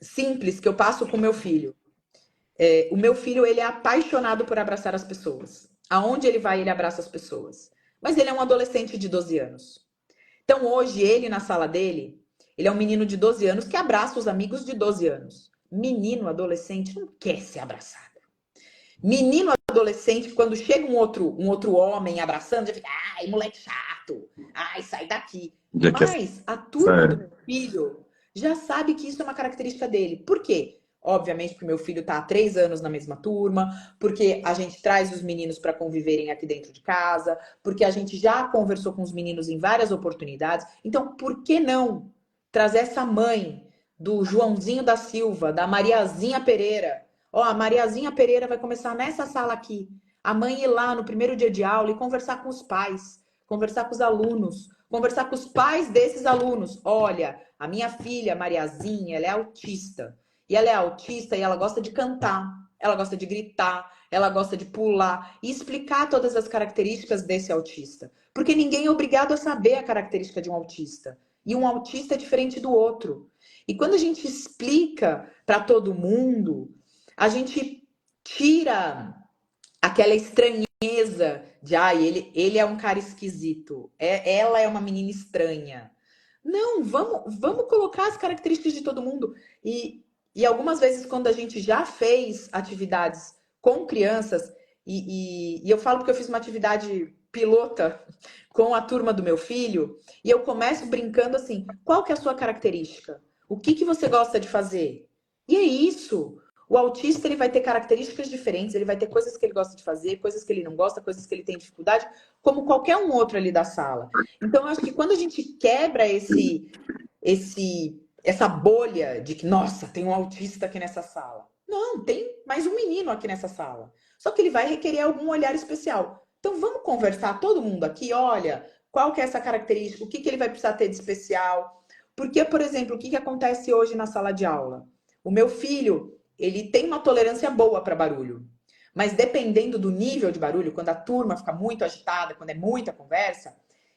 simples que eu passo com o meu filho. O meu filho, ele é apaixonado por abraçar as pessoas. Aonde ele vai, ele abraça as pessoas. Mas ele é um adolescente de 12 anos. Então, hoje, ele na sala dele, ele é um menino de 12 anos que abraça os amigos de 12 anos. Menino, adolescente, não quer ser abraçado. Menino, adolescente, quando chega um outro homem abraçando, já fica, ai, moleque chato, ai, sai daqui. Já que Mas a turma do meu filho já sabe que isso é uma característica dele. Por quê? Obviamente, porque meu filho está há 3 anos na mesma turma, porque a gente traz os meninos para conviverem aqui dentro de casa, porque a gente já conversou com os meninos em várias oportunidades. Então, por que não trazer essa mãe do Joãozinho da Silva, da Mariazinha Pereira? Ó, a Mariazinha Pereira vai começar nessa sala aqui. A mãe ir lá no primeiro dia de aula e conversar com os pais, conversar com os alunos, conversar com os pais desses alunos. Olha, a minha filha, Mariazinha, ela é autista. E ela é autista e ela gosta de cantar, ela gosta de gritar, ela gosta de pular e explicar todas as características desse autista. Porque ninguém é obrigado a saber a característica de um autista. E um autista é diferente do outro. E quando a gente explica para todo mundo, a gente tira aquela estranheza de, ele é um cara esquisito, ela é uma menina estranha. Não, vamos colocar as características de todo mundo. E algumas vezes, quando a gente já fez atividades com crianças, e eu falo porque eu fiz uma atividade pilota com a turma do meu filho, e eu começo brincando assim: qual que é a sua característica? O que você gosta de fazer? E é isso. O autista ele vai ter características diferentes, ele vai ter coisas que ele gosta de fazer, coisas que ele não gosta, coisas que ele tem dificuldade, como qualquer um outro ali da sala. Então, eu acho que quando a gente quebra essa bolha de que, nossa, tem um autista aqui nessa sala. Não, tem mais um menino aqui nessa sala. Só que ele vai requerer algum olhar especial. Então, vamos conversar todo mundo aqui, olha, qual que é essa característica, o que ele vai precisar ter de especial. Porque, por exemplo, o que acontece hoje na sala de aula? O meu filho, ele tem uma tolerância boa para barulho. Mas dependendo do nível de barulho, quando a turma fica muito agitada, quando é muita conversa,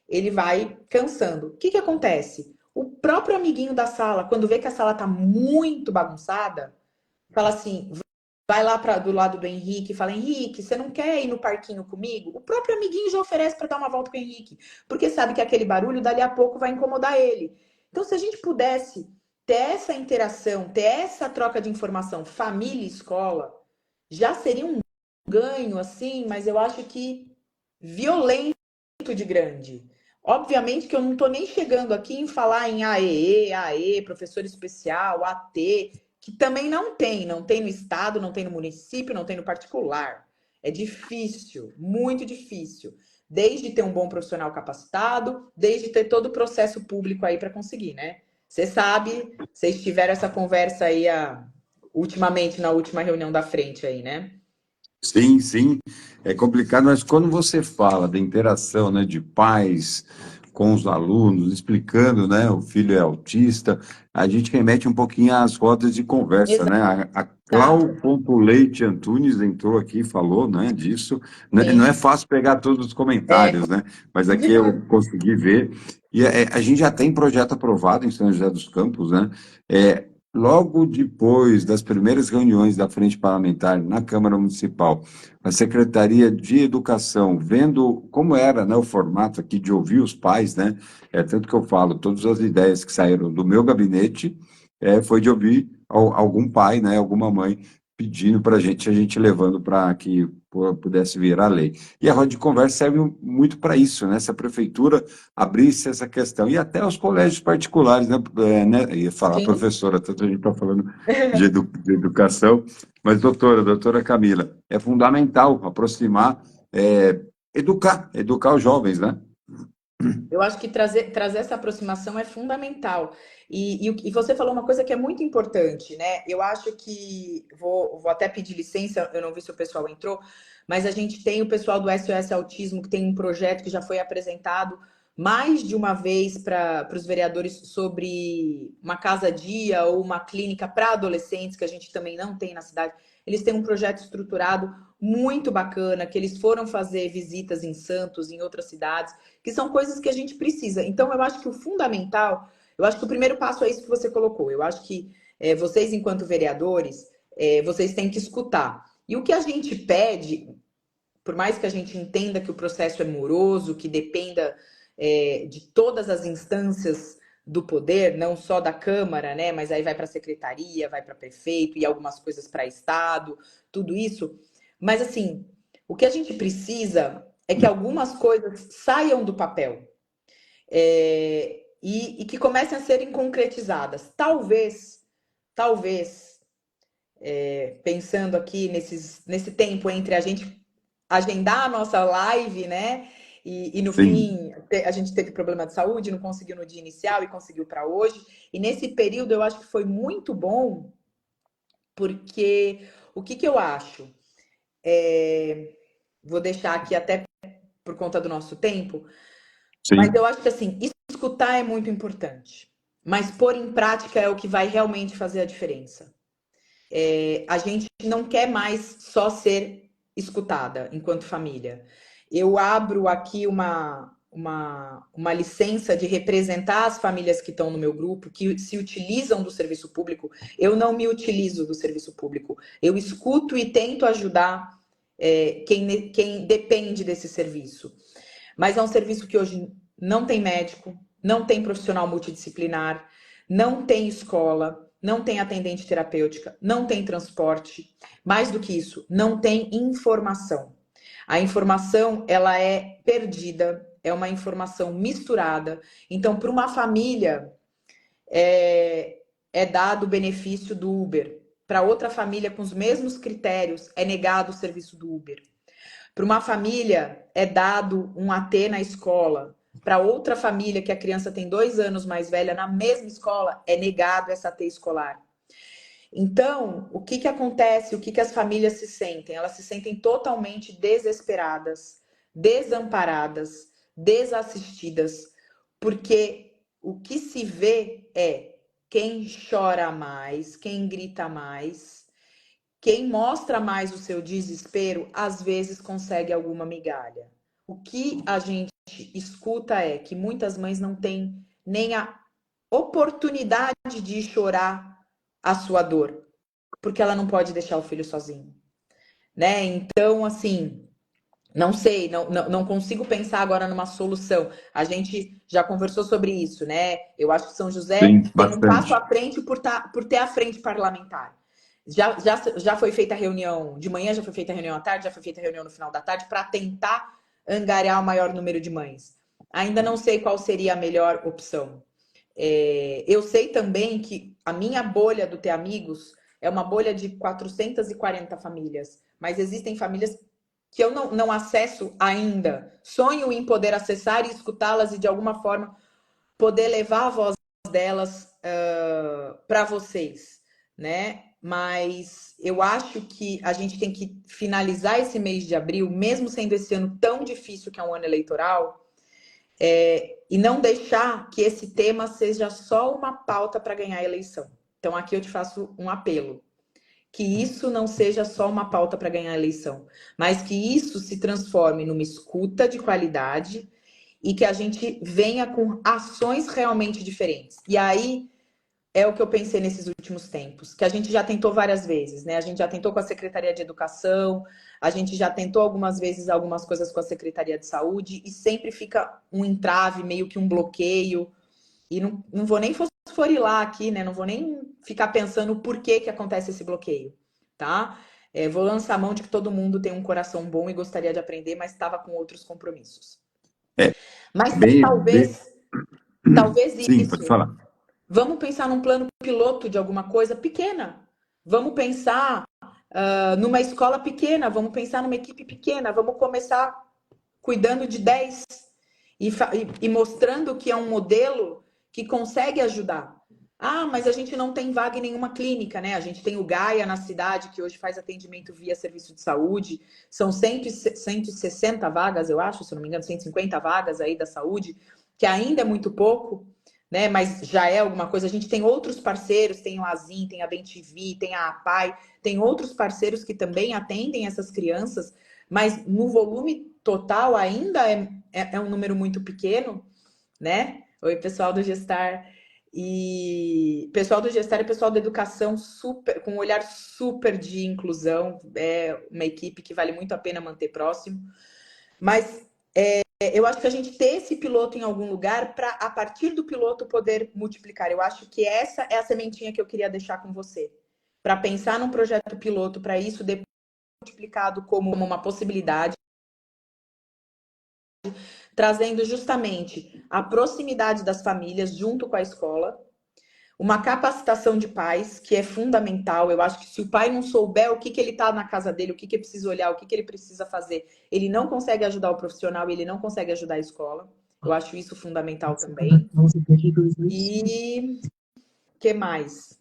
ele vai cansando. O que acontece? O próprio amiguinho da sala, quando vê que a sala tá muito bagunçada, fala assim, vai lá do lado do Henrique e fala: Henrique, você não quer ir no parquinho comigo? O próprio amiguinho já oferece para dar uma volta com o Henrique, porque sabe que aquele barulho dali a pouco vai incomodar ele. Então, se a gente pudesse ter essa interação, ter essa troca de informação, família e escola, já seria um ganho, assim, mas eu acho que violento de grande. Obviamente que eu não estou nem chegando aqui em falar em AE, professor especial, AT, que também não tem no estado, não tem no município, não tem no particular. É difícil, muito difícil. Desde ter um bom profissional capacitado, desde ter todo o processo público aí para conseguir, né? Você sabe, vocês tiveram essa conversa aí ultimamente, na última reunião da frente aí, né? Sim, sim, é complicado, mas quando você fala da interação, né, de pais com os alunos, explicando, né, o filho é autista, a gente remete um pouquinho às rodas de conversa, né? A Exato. Clau Leite Antunes entrou aqui e falou, né, disso. Não é Sim. fácil pegar todos os É comentários, né? Mas aqui eu complicado. consegui ver. E a gente já tem projeto aprovado em São José dos Campos, né? Logo depois das primeiras reuniões da Frente Parlamentar na Câmara Municipal, a Secretaria de Educação, vendo como era, né, o formato aqui de ouvir os pais, né, tanto que eu falo, todas as ideias que saíram do meu gabinete foi de ouvir algum pai, né, alguma mãe pedindo para a gente levando para que pudesse virar lei. E a roda de conversa serve muito para isso, né? Se a prefeitura abrisse essa questão, e até os colégios particulares, né? Ia falar Sim. professora, tanto a gente está falando de educação, mas doutora Camila, é fundamental aproximar, educar os jovens, né? Eu acho que trazer essa aproximação é fundamental. E você falou uma coisa que é muito importante, né? Eu acho que vou até pedir licença, eu não vi se o pessoal entrou, mas a gente tem o pessoal do SOS Autismo que tem um projeto que já foi apresentado mais de uma vez para os vereadores sobre uma casa-dia ou uma clínica para adolescentes, que a gente também não tem na cidade. Eles têm um projeto estruturado muito bacana, que eles foram fazer visitas em Santos, em outras cidades, que são coisas que a gente precisa. Então, eu acho que o fundamental, eu acho que o primeiro passo é isso que você colocou. Eu acho que vocês, enquanto vereadores, vocês têm que escutar. E o que a gente pede, por mais que a gente entenda que o processo é moroso, que dependa de todas as instâncias do poder, não só da Câmara, né? Mas aí vai para a secretaria, vai para prefeito e algumas coisas para Estado, tudo isso. Mas assim, O que a gente precisa é que algumas coisas saiam do papel e que comecem a serem concretizadas. Talvez, pensando aqui nesse tempo entre a gente agendar a nossa live, né? E no Sim, fim, a gente teve problema de saúde, não conseguiu no dia inicial e conseguiu para hoje. E nesse período eu acho que foi muito bom, porque o que eu acho? Vou deixar aqui até por conta do nosso tempo, mas sim, eu acho que assim, escutar é muito importante, mas pôr em prática é o que vai realmente fazer a diferença. A gente não quer mais só ser escutada enquanto família. Eu abro aqui uma licença de representar as famílias que estão no meu grupo, que se utilizam do serviço público. Eu não me utilizo do serviço público. Eu escuto e tento ajudar quem depende desse serviço. Mas é um serviço que hoje não tem médico, não tem profissional multidisciplinar, não tem escola, não tem atendente terapêutica, não tem transporte. Mais do que isso, não tem informação. A informação, ela é perdida, é uma informação misturada. Então, para uma família, é dado o benefício do Uber. Para outra família, com os mesmos critérios, é negado o serviço do Uber. Para uma família, é dado um AT na escola. Para outra família, que a criança tem 2 anos mais velha, na mesma escola, é negado essa AT escolar. Então, o que acontece? O que as famílias se sentem? Elas se sentem totalmente desesperadas, desamparadas, desassistidas, porque o que se vê é quem chora mais, quem grita mais, quem mostra mais o seu desespero, às vezes consegue alguma migalha. O que a gente escuta é que muitas mães não têm nem a oportunidade de chorar a sua dor, porque ela não pode deixar o filho sozinho, né? Então, assim, não sei, não consigo pensar agora numa solução. A gente já conversou sobre isso, né? Eu acho que São sim, José tem um passo bastante. à frente por ter a frente parlamentar. Já foi feita a reunião de manhã, já foi feita a reunião à tarde, já foi feita a reunião no final da tarde para tentar angariar o maior número de mães. Ainda não sei qual seria a melhor opção. Eu sei também que a minha bolha do Ter Amigos é uma bolha de 440 famílias, mas existem famílias que eu não acesso ainda. Sonho em poder acessar e escutá-las e, de alguma forma, poder levar a voz delas para vocês, né? Mas eu acho que a gente tem que finalizar esse mês de abril, mesmo sendo esse ano tão difícil que é um ano eleitoral, e não deixar que esse tema seja só uma pauta para ganhar a eleição. Então, aqui eu te faço um apelo. Que isso não seja só uma pauta para ganhar a eleição, mas que isso se transforme numa escuta de qualidade e que a gente venha com ações realmente diferentes. E aí é o que eu pensei nesses últimos tempos, que a gente já tentou várias vezes, né? A gente já tentou com a Secretaria de Educação, a gente já tentou algumas vezes algumas coisas com a Secretaria de Saúde e sempre fica um entrave, meio que um bloqueio. E não vou nem fosforilar aqui, né? Não vou nem ficar pensando o porquê que acontece esse bloqueio, tá? Vou lançar a mão de que todo mundo tem um coração bom e gostaria de aprender, mas estava com outros compromissos. É, Mas bem, talvez sim, pode isso. falar. Vamos pensar num plano piloto de alguma coisa pequena. Vamos pensar numa escola pequena, vamos pensar numa equipe pequena, vamos começar cuidando de 10 e mostrando que é um modelo que consegue ajudar. Ah, mas a gente não tem vaga em nenhuma clínica, né? A gente tem o Gaia na cidade, que hoje faz atendimento via serviço de saúde. São 160 vagas, eu acho, se não me engano, 150 vagas aí da saúde, que ainda é muito pouco, né? Mas já é alguma coisa. A gente tem outros parceiros, tem o Azim, tem a BenTV, tem a APAI, tem outros parceiros que também atendem essas crianças, mas no volume total ainda é um número muito pequeno, né? Oi, pessoal do Gestar. E pessoal do Gestar e pessoal da educação super, com um olhar super de inclusão, é uma equipe que vale muito a pena manter próximo. Mas eu acho que a gente ter esse piloto em algum lugar para, a partir do piloto, poder multiplicar. Eu acho que essa é a sementinha que eu queria deixar com você. Para pensar num projeto piloto para isso, multiplicado como uma possibilidade, trazendo justamente a proximidade das famílias junto com a escola, uma capacitação de pais, que é fundamental. Eu acho que se o pai não souber o que ele está na casa dele, o que ele precisa olhar, o que ele precisa fazer, ele não consegue ajudar o profissional e ele não consegue ajudar a escola. Eu acho isso fundamental também. E que mais?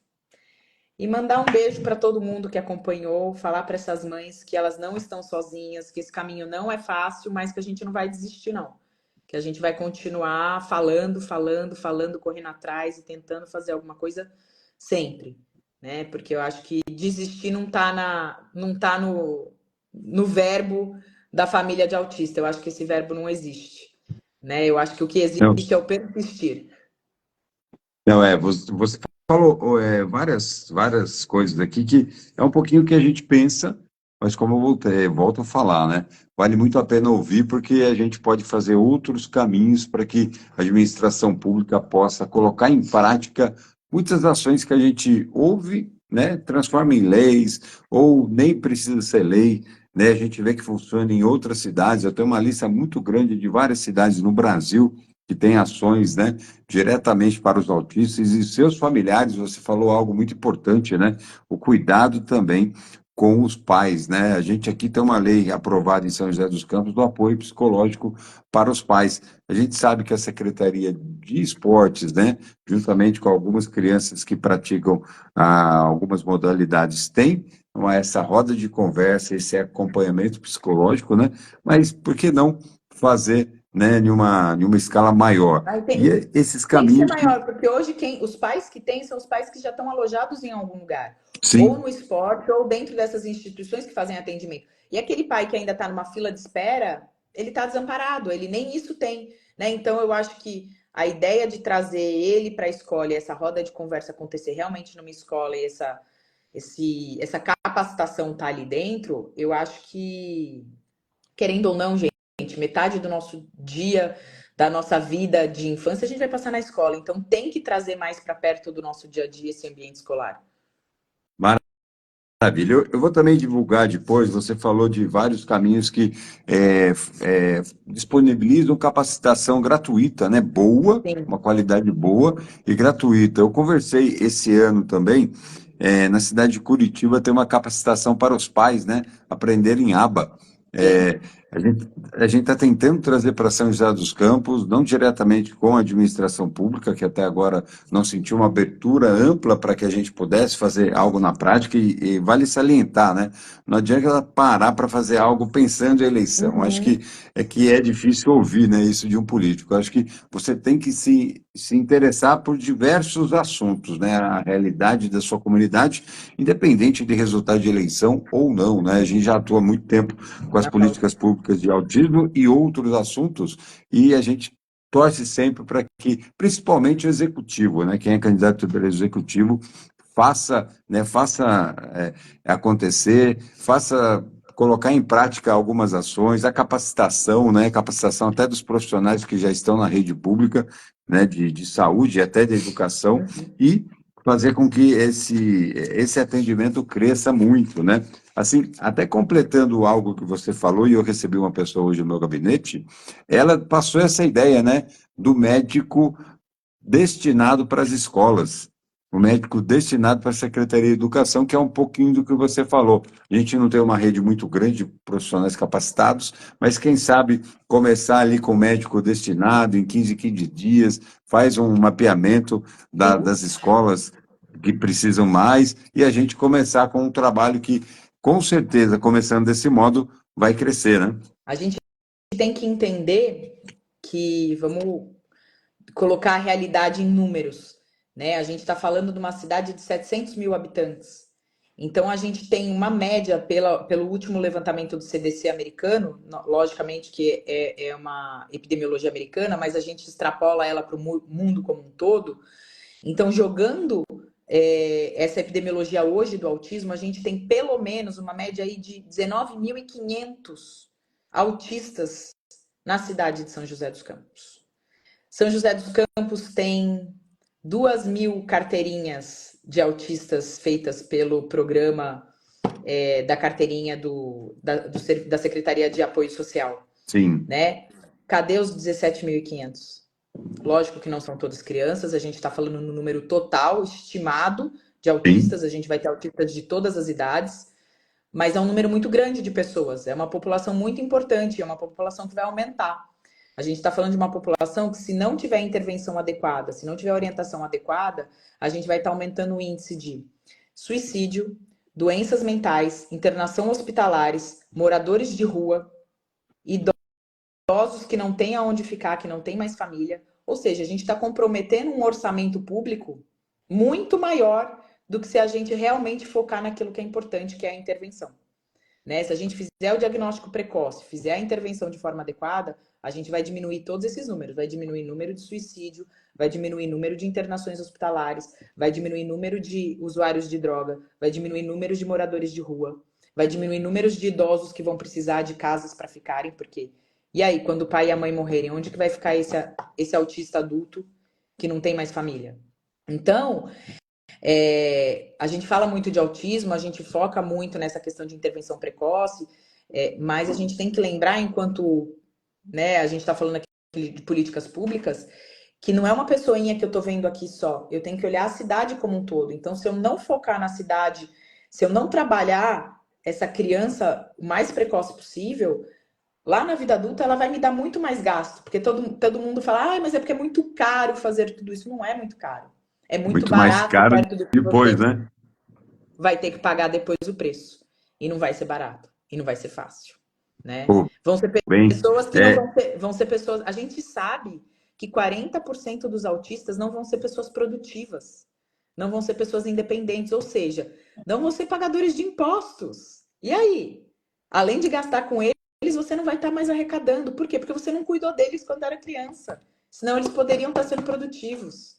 E mandar um beijo para todo mundo que acompanhou, falar para essas mães que elas não estão sozinhas, que esse caminho não é fácil, mas que a gente não vai desistir, não. Que a gente vai continuar falando, correndo atrás e tentando fazer alguma coisa sempre, né? Porque eu acho que desistir não tá no verbo da família de autista. Eu acho que esse verbo não existe, né? Eu acho que o que Não, existe é o persistir. não você falou várias coisas aqui que é um pouquinho o que a gente pensa, mas como eu volto a falar, né? Vale muito a pena ouvir, porque a gente pode fazer outros caminhos para que a administração pública possa colocar em prática muitas ações que a gente ouve, né? Transforma em leis, ou nem precisa ser lei, né? A gente vê que funciona em outras cidades. Eu tenho uma lista muito grande de várias cidades no Brasil que têm ações, né? Diretamente para os autistas e seus familiares. Você falou algo muito importante, né? O cuidado também com os pais, né? A gente aqui tem uma lei aprovada em São José dos Campos do apoio psicológico para os pais. A gente sabe que a Secretaria de Esportes, né, juntamente com algumas crianças que praticam algumas modalidades, tem essa roda de conversa, esse acompanhamento psicológico, né? Mas por que não fazer, né, em uma escala maior? Aí E tem, esses Tem que ser caminhos que, maior, porque hoje os pais que têm são os pais que já estão alojados em algum lugar, ou sim, no esporte, ou dentro dessas instituições que fazem atendimento. E aquele pai que ainda está numa fila de espera, ele está desamparado, ele nem isso tem, né? Então eu acho que a ideia de trazer ele para a escola e essa roda de conversa acontecer realmente numa escola e essa capacitação tá ali dentro, eu acho que, querendo ou não, gente, metade do nosso dia, da nossa vida de infância, a gente vai passar na escola. Então, tem que trazer mais para perto do nosso dia a dia esse ambiente escolar. maravilha. Eu vou também divulgar depois, você falou de vários caminhos que disponibilizam capacitação gratuita, né? Boa, Sim. uma qualidade boa e gratuita. Eu conversei esse ano também, na cidade de Curitiba, tem uma capacitação para os pais, né? Aprenderem ABA. Sim. É, a gente está tentando trazer para São José dos Campos, não diretamente com a administração pública, que até agora não sentiu uma abertura ampla para que a gente pudesse fazer algo na prática, e vale salientar, né? Não adianta ela parar para fazer algo pensando em eleição. Acho Uhum. que é difícil ouvir, né, isso de um político. Acho que você tem que se interessar por diversos assuntos, né? A realidade da sua comunidade, independente de resultado de eleição ou não, né? A gente já atua há muito tempo com as Na pauta. políticas públicas de autismo e outros assuntos, e a gente torce sempre para que, principalmente o executivo, né, quem é candidato pelo executivo, faça acontecer, faça colocar em prática algumas ações, a capacitação, né, capacitação até dos profissionais que já estão na rede pública, né, de saúde, até de educação, Uhum. e fazer com que esse atendimento cresça muito, né? Assim, até completando algo que você falou, e eu recebi uma pessoa hoje no meu gabinete, ela passou essa ideia, né, do médico destinado para as escolas, o médico destinado para a Secretaria de Educação, que é um pouquinho do que você falou. A gente não tem uma rede muito grande de profissionais capacitados, mas quem sabe começar ali com o médico destinado, em 15 dias, faz um mapeamento Sim. das escolas que precisam mais, e a gente começar com um trabalho que, com certeza, começando desse modo, vai crescer, né? A gente tem que entender que vamos colocar a realidade em números, né? A gente está falando de uma cidade de 700 mil habitantes. Então, a gente tem uma média, pelo último levantamento do CDC americano, logicamente que é uma epidemiologia americana, mas a gente extrapola ela para o mundo como um todo. Então, jogando essa epidemiologia hoje do autismo, a gente tem pelo menos uma média aí de 19.500 autistas na cidade de São José dos Campos. São José dos Campos tem 2.000 carteirinhas de autistas feitas pelo programa da carteirinha da Secretaria de Apoio Social, Sim. né? Cadê os 17.500? Lógico que não são todas crianças, a gente está falando no número total, estimado, de autistas, Sim. a gente vai ter autistas de todas as idades, mas é um número muito grande de pessoas, é uma população muito importante, é uma população que vai aumentar. A gente está falando de uma população que, se não tiver intervenção adequada, se não tiver orientação adequada, a gente vai estar aumentando o índice de suicídio, doenças mentais, internação hospitalares, moradores de rua, idosos que não têm aonde ficar, que não têm mais família. Ou seja, a gente está comprometendo um orçamento público muito maior do que se a gente realmente focar naquilo que é importante, que é a intervenção. Né? Se a gente fizer o diagnóstico precoce, fizer a intervenção de forma adequada, a gente vai diminuir todos esses números. Vai diminuir o número de suicídio, vai diminuir o número de internações hospitalares, vai diminuir o número de usuários de droga, vai diminuir o número de moradores de rua, vai diminuir números de idosos que vão precisar de casas para ficarem, porque... E aí, quando o pai e a mãe morrerem, onde que vai ficar esse autista adulto que não tem mais família? Então, a gente fala muito de autismo, a gente foca muito nessa questão de intervenção precoce, mas a gente tem que lembrar, enquanto, né, a gente está falando aqui de políticas públicas, que não é uma pessoinha que eu estou vendo aqui só, eu tenho que olhar a cidade como um todo. Então, se eu não focar na cidade, se eu não trabalhar essa criança o mais precoce possível, lá na vida adulta ela vai me dar muito mais gasto, porque todo mundo fala, mas é porque é muito caro fazer tudo isso. Não é muito caro. É muito Muito mais barato caro perto do que depois, você né? vai ter que pagar depois o preço. E não vai ser barato. E não vai ser fácil. Né? Pô, Vão ser bem, pessoas que não vão ser pessoas... A gente sabe que 40% dos autistas não vão ser pessoas produtivas. Não vão ser pessoas independentes. Ou seja, não vão ser pagadores de impostos. E aí? Além de gastar com eles, você não vai estar mais arrecadando. Por quê? Porque você não cuidou deles quando era criança. Senão eles poderiam estar sendo produtivos.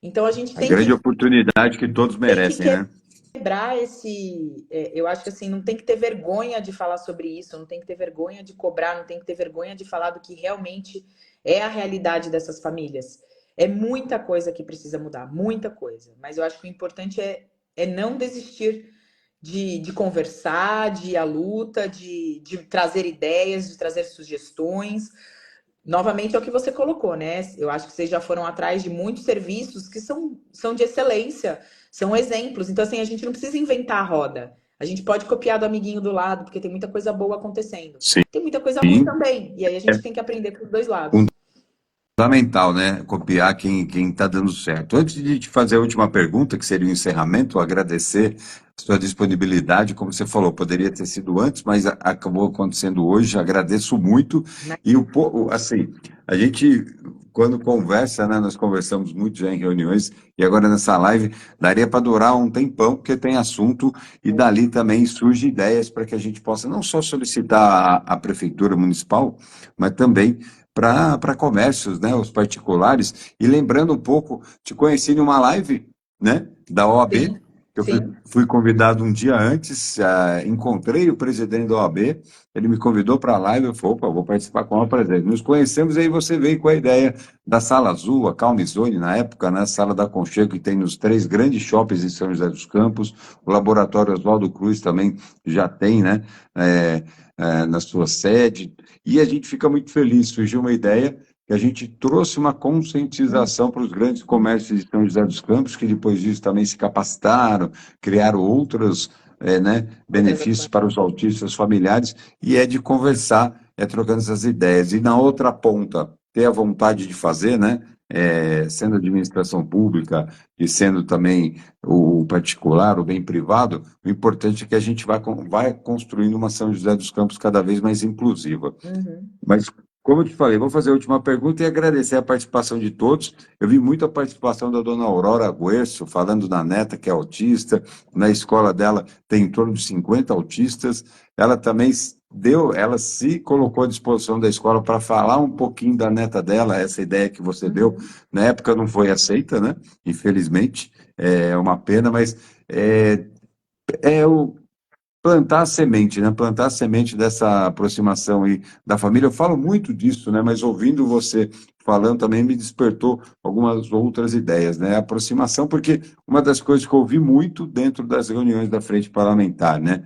Então a gente a grande oportunidade que todos tem que merecem, né? quebrar esse... eu acho que assim, não tem que ter vergonha de falar sobre isso, não tem que ter vergonha de cobrar, não tem que ter vergonha de falar do que realmente é a realidade dessas famílias. É muita coisa que precisa mudar, muita coisa. Mas eu acho que o importante é não desistir de conversar, de ir à luta, de trazer ideias, de trazer sugestões. Novamente é o que você colocou, né? Eu acho que vocês já foram atrás de muitos serviços que são de excelência, são exemplos. Então, assim, a gente não precisa inventar a roda. A gente pode copiar do amiguinho do lado, porque tem muita coisa boa acontecendo. Sim, Tem muita coisa ruim também. E aí a gente tem que aprender com os dois lados. fundamental, né? Copiar quem está dando certo. Antes de te fazer a última pergunta, que seria o encerramento, agradecer a sua disponibilidade. Como você falou, poderia ter sido antes, mas acabou acontecendo hoje. Agradeço muito. E assim, a gente, quando conversa, né? Nós conversamos muito já em reuniões, e agora nessa live daria para durar um tempão, porque tem assunto, e dali também surgem ideias para que a gente possa não só solicitar a Prefeitura Municipal, mas também para comércios, né, os particulares. E lembrando um pouco, te conheci numa live, né, da OAB, Sim, que eu sim. fui convidado um dia antes, encontrei o presidente da OAB, ele me convidou para a live, eu falei, opa, vou participar com o prazer. Nos conhecemos, aí você veio com a ideia da Sala Azul, a Calm Zone, na época, né, Sala da Conchego, que tem nos 3 grandes shoppings em São José dos Campos, o Laboratório Oswaldo Cruz também já tem, né, na sua sede, e a gente fica muito feliz. Surgiu uma ideia que a gente trouxe uma conscientização para os grandes comércios de São José dos Campos, que depois disso também se capacitaram, criaram outros, né, Outras benefícios ações. para os autistas familiares, e é de conversar, trocando essas ideias. E na outra ponta, ter a vontade de fazer, né, sendo administração pública e sendo também o particular, o bem privado, o importante é que a gente vai construindo uma São José dos Campos cada vez mais inclusiva. Uhum. Mas, como eu te falei, vou fazer a última pergunta e agradecer a participação de todos. Eu vi muito a participação da dona Aurora Guerço, falando da neta que é autista. Na escola dela tem em torno de 50 autistas. Ela também ela se colocou à disposição da escola para falar um pouquinho da neta dela, essa ideia que você deu. Na época não foi aceita, né? Infelizmente, é uma pena, mas o plantar a semente, né? Plantar a semente dessa aproximação aí da família. Eu falo muito disso, né? Mas ouvindo você falando também me despertou algumas outras ideias, né? A aproximação, porque uma das coisas que eu ouvi muito dentro das reuniões da frente parlamentar, né?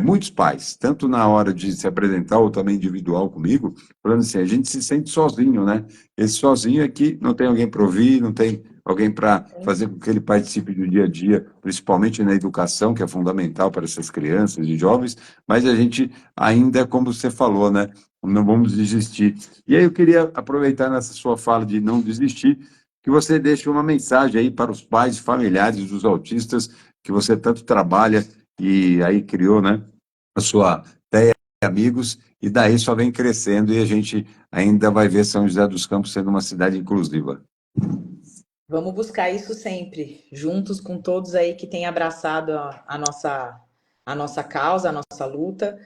Muitos pais, tanto na hora de se apresentar ou também individual comigo, falando assim, a gente se sente sozinho, né? Esse sozinho é que não tem alguém para ouvir, não tem alguém para fazer com que ele participe do dia a dia, principalmente na educação, que é fundamental para essas crianças e jovens, mas a gente ainda, como você falou, né? Não vamos desistir. E aí eu queria aproveitar nessa sua fala de não desistir, que você deixe uma mensagem aí para os pais e familiares dos autistas que você tanto trabalha e aí criou, né, a sua teia de amigos, e daí só vem crescendo e a gente ainda vai ver São José dos Campos sendo uma cidade inclusiva. Vamos buscar isso sempre, juntos com todos aí que têm abraçado a nossa causa, a nossa luta.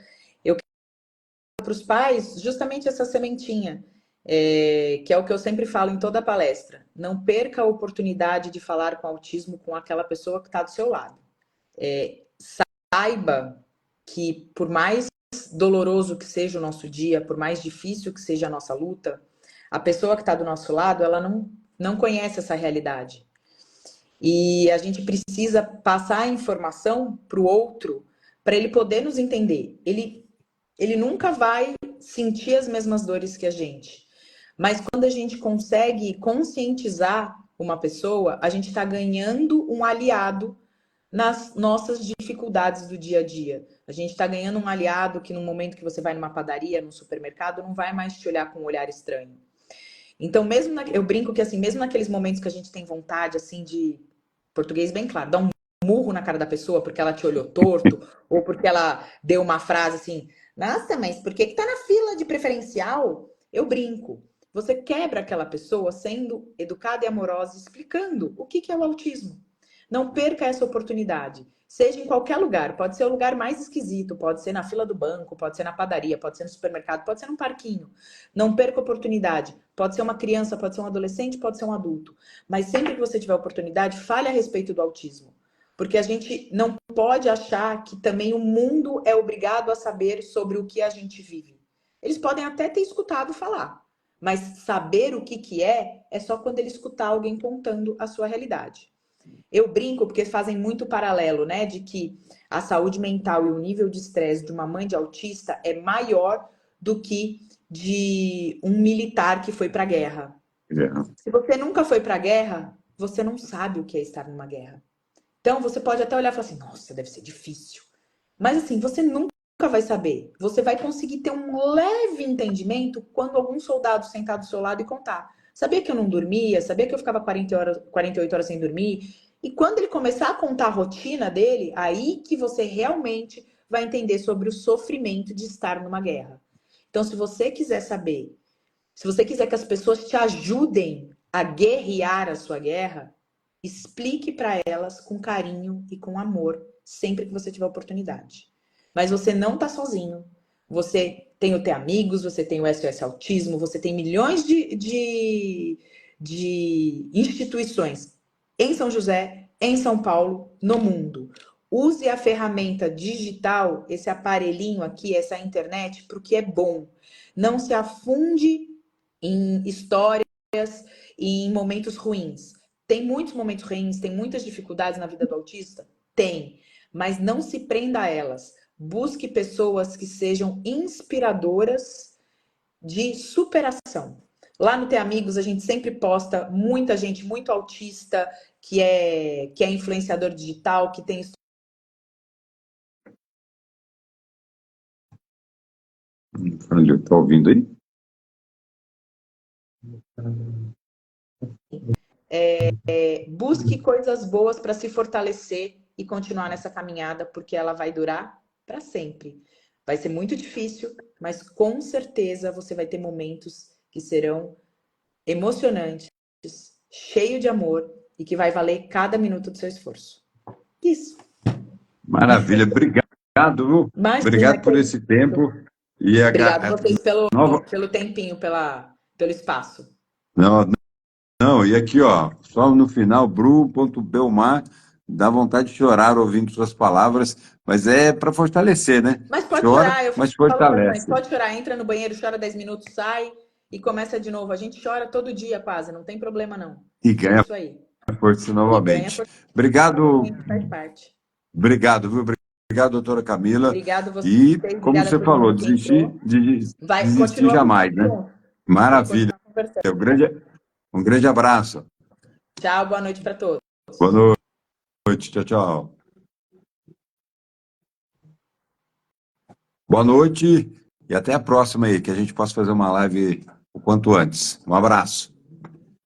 Eu quero para os pais justamente essa sementinha, que é o que eu sempre falo em toda palestra. Não perca a oportunidade de falar com autismo com aquela pessoa que está do seu lado. Saiba que por mais doloroso que seja o nosso dia, por mais difícil que seja a nossa luta, a pessoa que está do nosso lado, ela não conhece essa realidade. E a gente precisa passar a informação para o outro, para ele poder nos entender. Ele nunca vai sentir as mesmas dores que a gente. Mas quando a gente consegue conscientizar uma pessoa, a gente está ganhando um aliado nas nossas dificuldades do dia a dia. A gente está ganhando um aliado que no momento que você vai numa padaria, num supermercado, não vai mais te olhar com um olhar estranho. Então, eu brinco que assim, mesmo naqueles momentos que a gente tem vontade, assim, de português bem claro, dar um murro na cara da pessoa porque ela te olhou torto, ou porque ela deu uma frase assim, nossa, mas por que tá na fila de preferencial? Eu brinco. Você quebra aquela pessoa sendo educada e amorosa, explicando o que é o autismo. Não perca essa oportunidade. Seja em qualquer lugar, pode ser o lugar mais esquisito, pode ser na fila do banco, pode ser na padaria, pode ser no supermercado, pode ser num parquinho. Não perca a oportunidade. Pode ser uma criança, pode ser um adolescente, pode ser um adulto. Mas sempre que você tiver oportunidade, fale a respeito do autismo. Porque a gente não pode achar que também o mundo é obrigado a saber sobre o que a gente vive. Eles podem até ter escutado falar, mas saber o que é só quando ele escutar alguém contando a sua realidade. Eu brinco porque fazem muito paralelo, né? De que a saúde mental e o nível de estresse de uma mãe de autista é maior do que de um militar que foi para a guerra. Se você nunca foi para a guerra, você não sabe o que é estar numa guerra. Então, você pode até olhar e falar assim, nossa, deve ser difícil. Mas assim, você nunca vai saber. Você vai conseguir ter um leve entendimento quando algum soldado sentar do seu lado e contar. Sabia que eu não dormia? Sabia que eu ficava 48 horas sem dormir? E quando ele começar a contar a rotina dele, aí que você realmente vai entender sobre o sofrimento de estar numa guerra. Então, se você quiser saber, se você quiser que as pessoas te ajudem a guerrear a sua guerra, explique para elas com carinho e com amor, sempre que você tiver oportunidade. Mas você não está sozinho. Você tem o Ter Amigos, você tem o SOS Autismo, você tem milhões de instituições em São José, em São Paulo, no mundo. Use a ferramenta digital, esse aparelhinho aqui, essa internet, para o que é bom. Não se afunde em histórias e em momentos ruins. Tem muitos momentos ruins, tem muitas dificuldades na vida do autista? Tem. Mas não se prenda a elas. Busque pessoas que sejam inspiradoras de superação. Lá no Ter Amigos, a gente sempre posta muita gente muito autista, que é influenciador digital, que tem... Está ouvindo aí? Busque coisas boas para se fortalecer e continuar nessa caminhada, porque ela vai durar para sempre. Vai ser muito difícil, mas com certeza você vai ter momentos que serão emocionantes, cheio de amor e que vai valer cada minuto do seu esforço. Isso. Maravilha, obrigado, obrigado por esse tempo. E obrigado a vocês nova... pelo tempinho, pelo espaço. Não, e aqui, ó, só no final, Bru.Belmar, dá vontade de chorar ouvindo suas palavras, mas é para fortalecer, né? Mas pode Chora, chorar, eu mas falo para as mães, fortalece. pode chorar, entra no banheiro, chora 10 minutos, sai e começa de novo. A gente chora todo dia quase, não tem problema não. E ganha Isso aí. força E ganha novamente. força Obrigado, novamente, faz parte. obrigado, viu? Obrigado, doutora Camila. Obrigado você, E, como obrigada a você todo falou, mundo que entrou. desistir Continuamos jamais, né? juntos. Vamos Maravilha. continuar conversando. Um grande abraço. Tchau, boa noite para todos. Boa noite. Tchau, tchau. Boa noite e até a próxima aí, que a gente possa fazer uma live o quanto antes. Um abraço.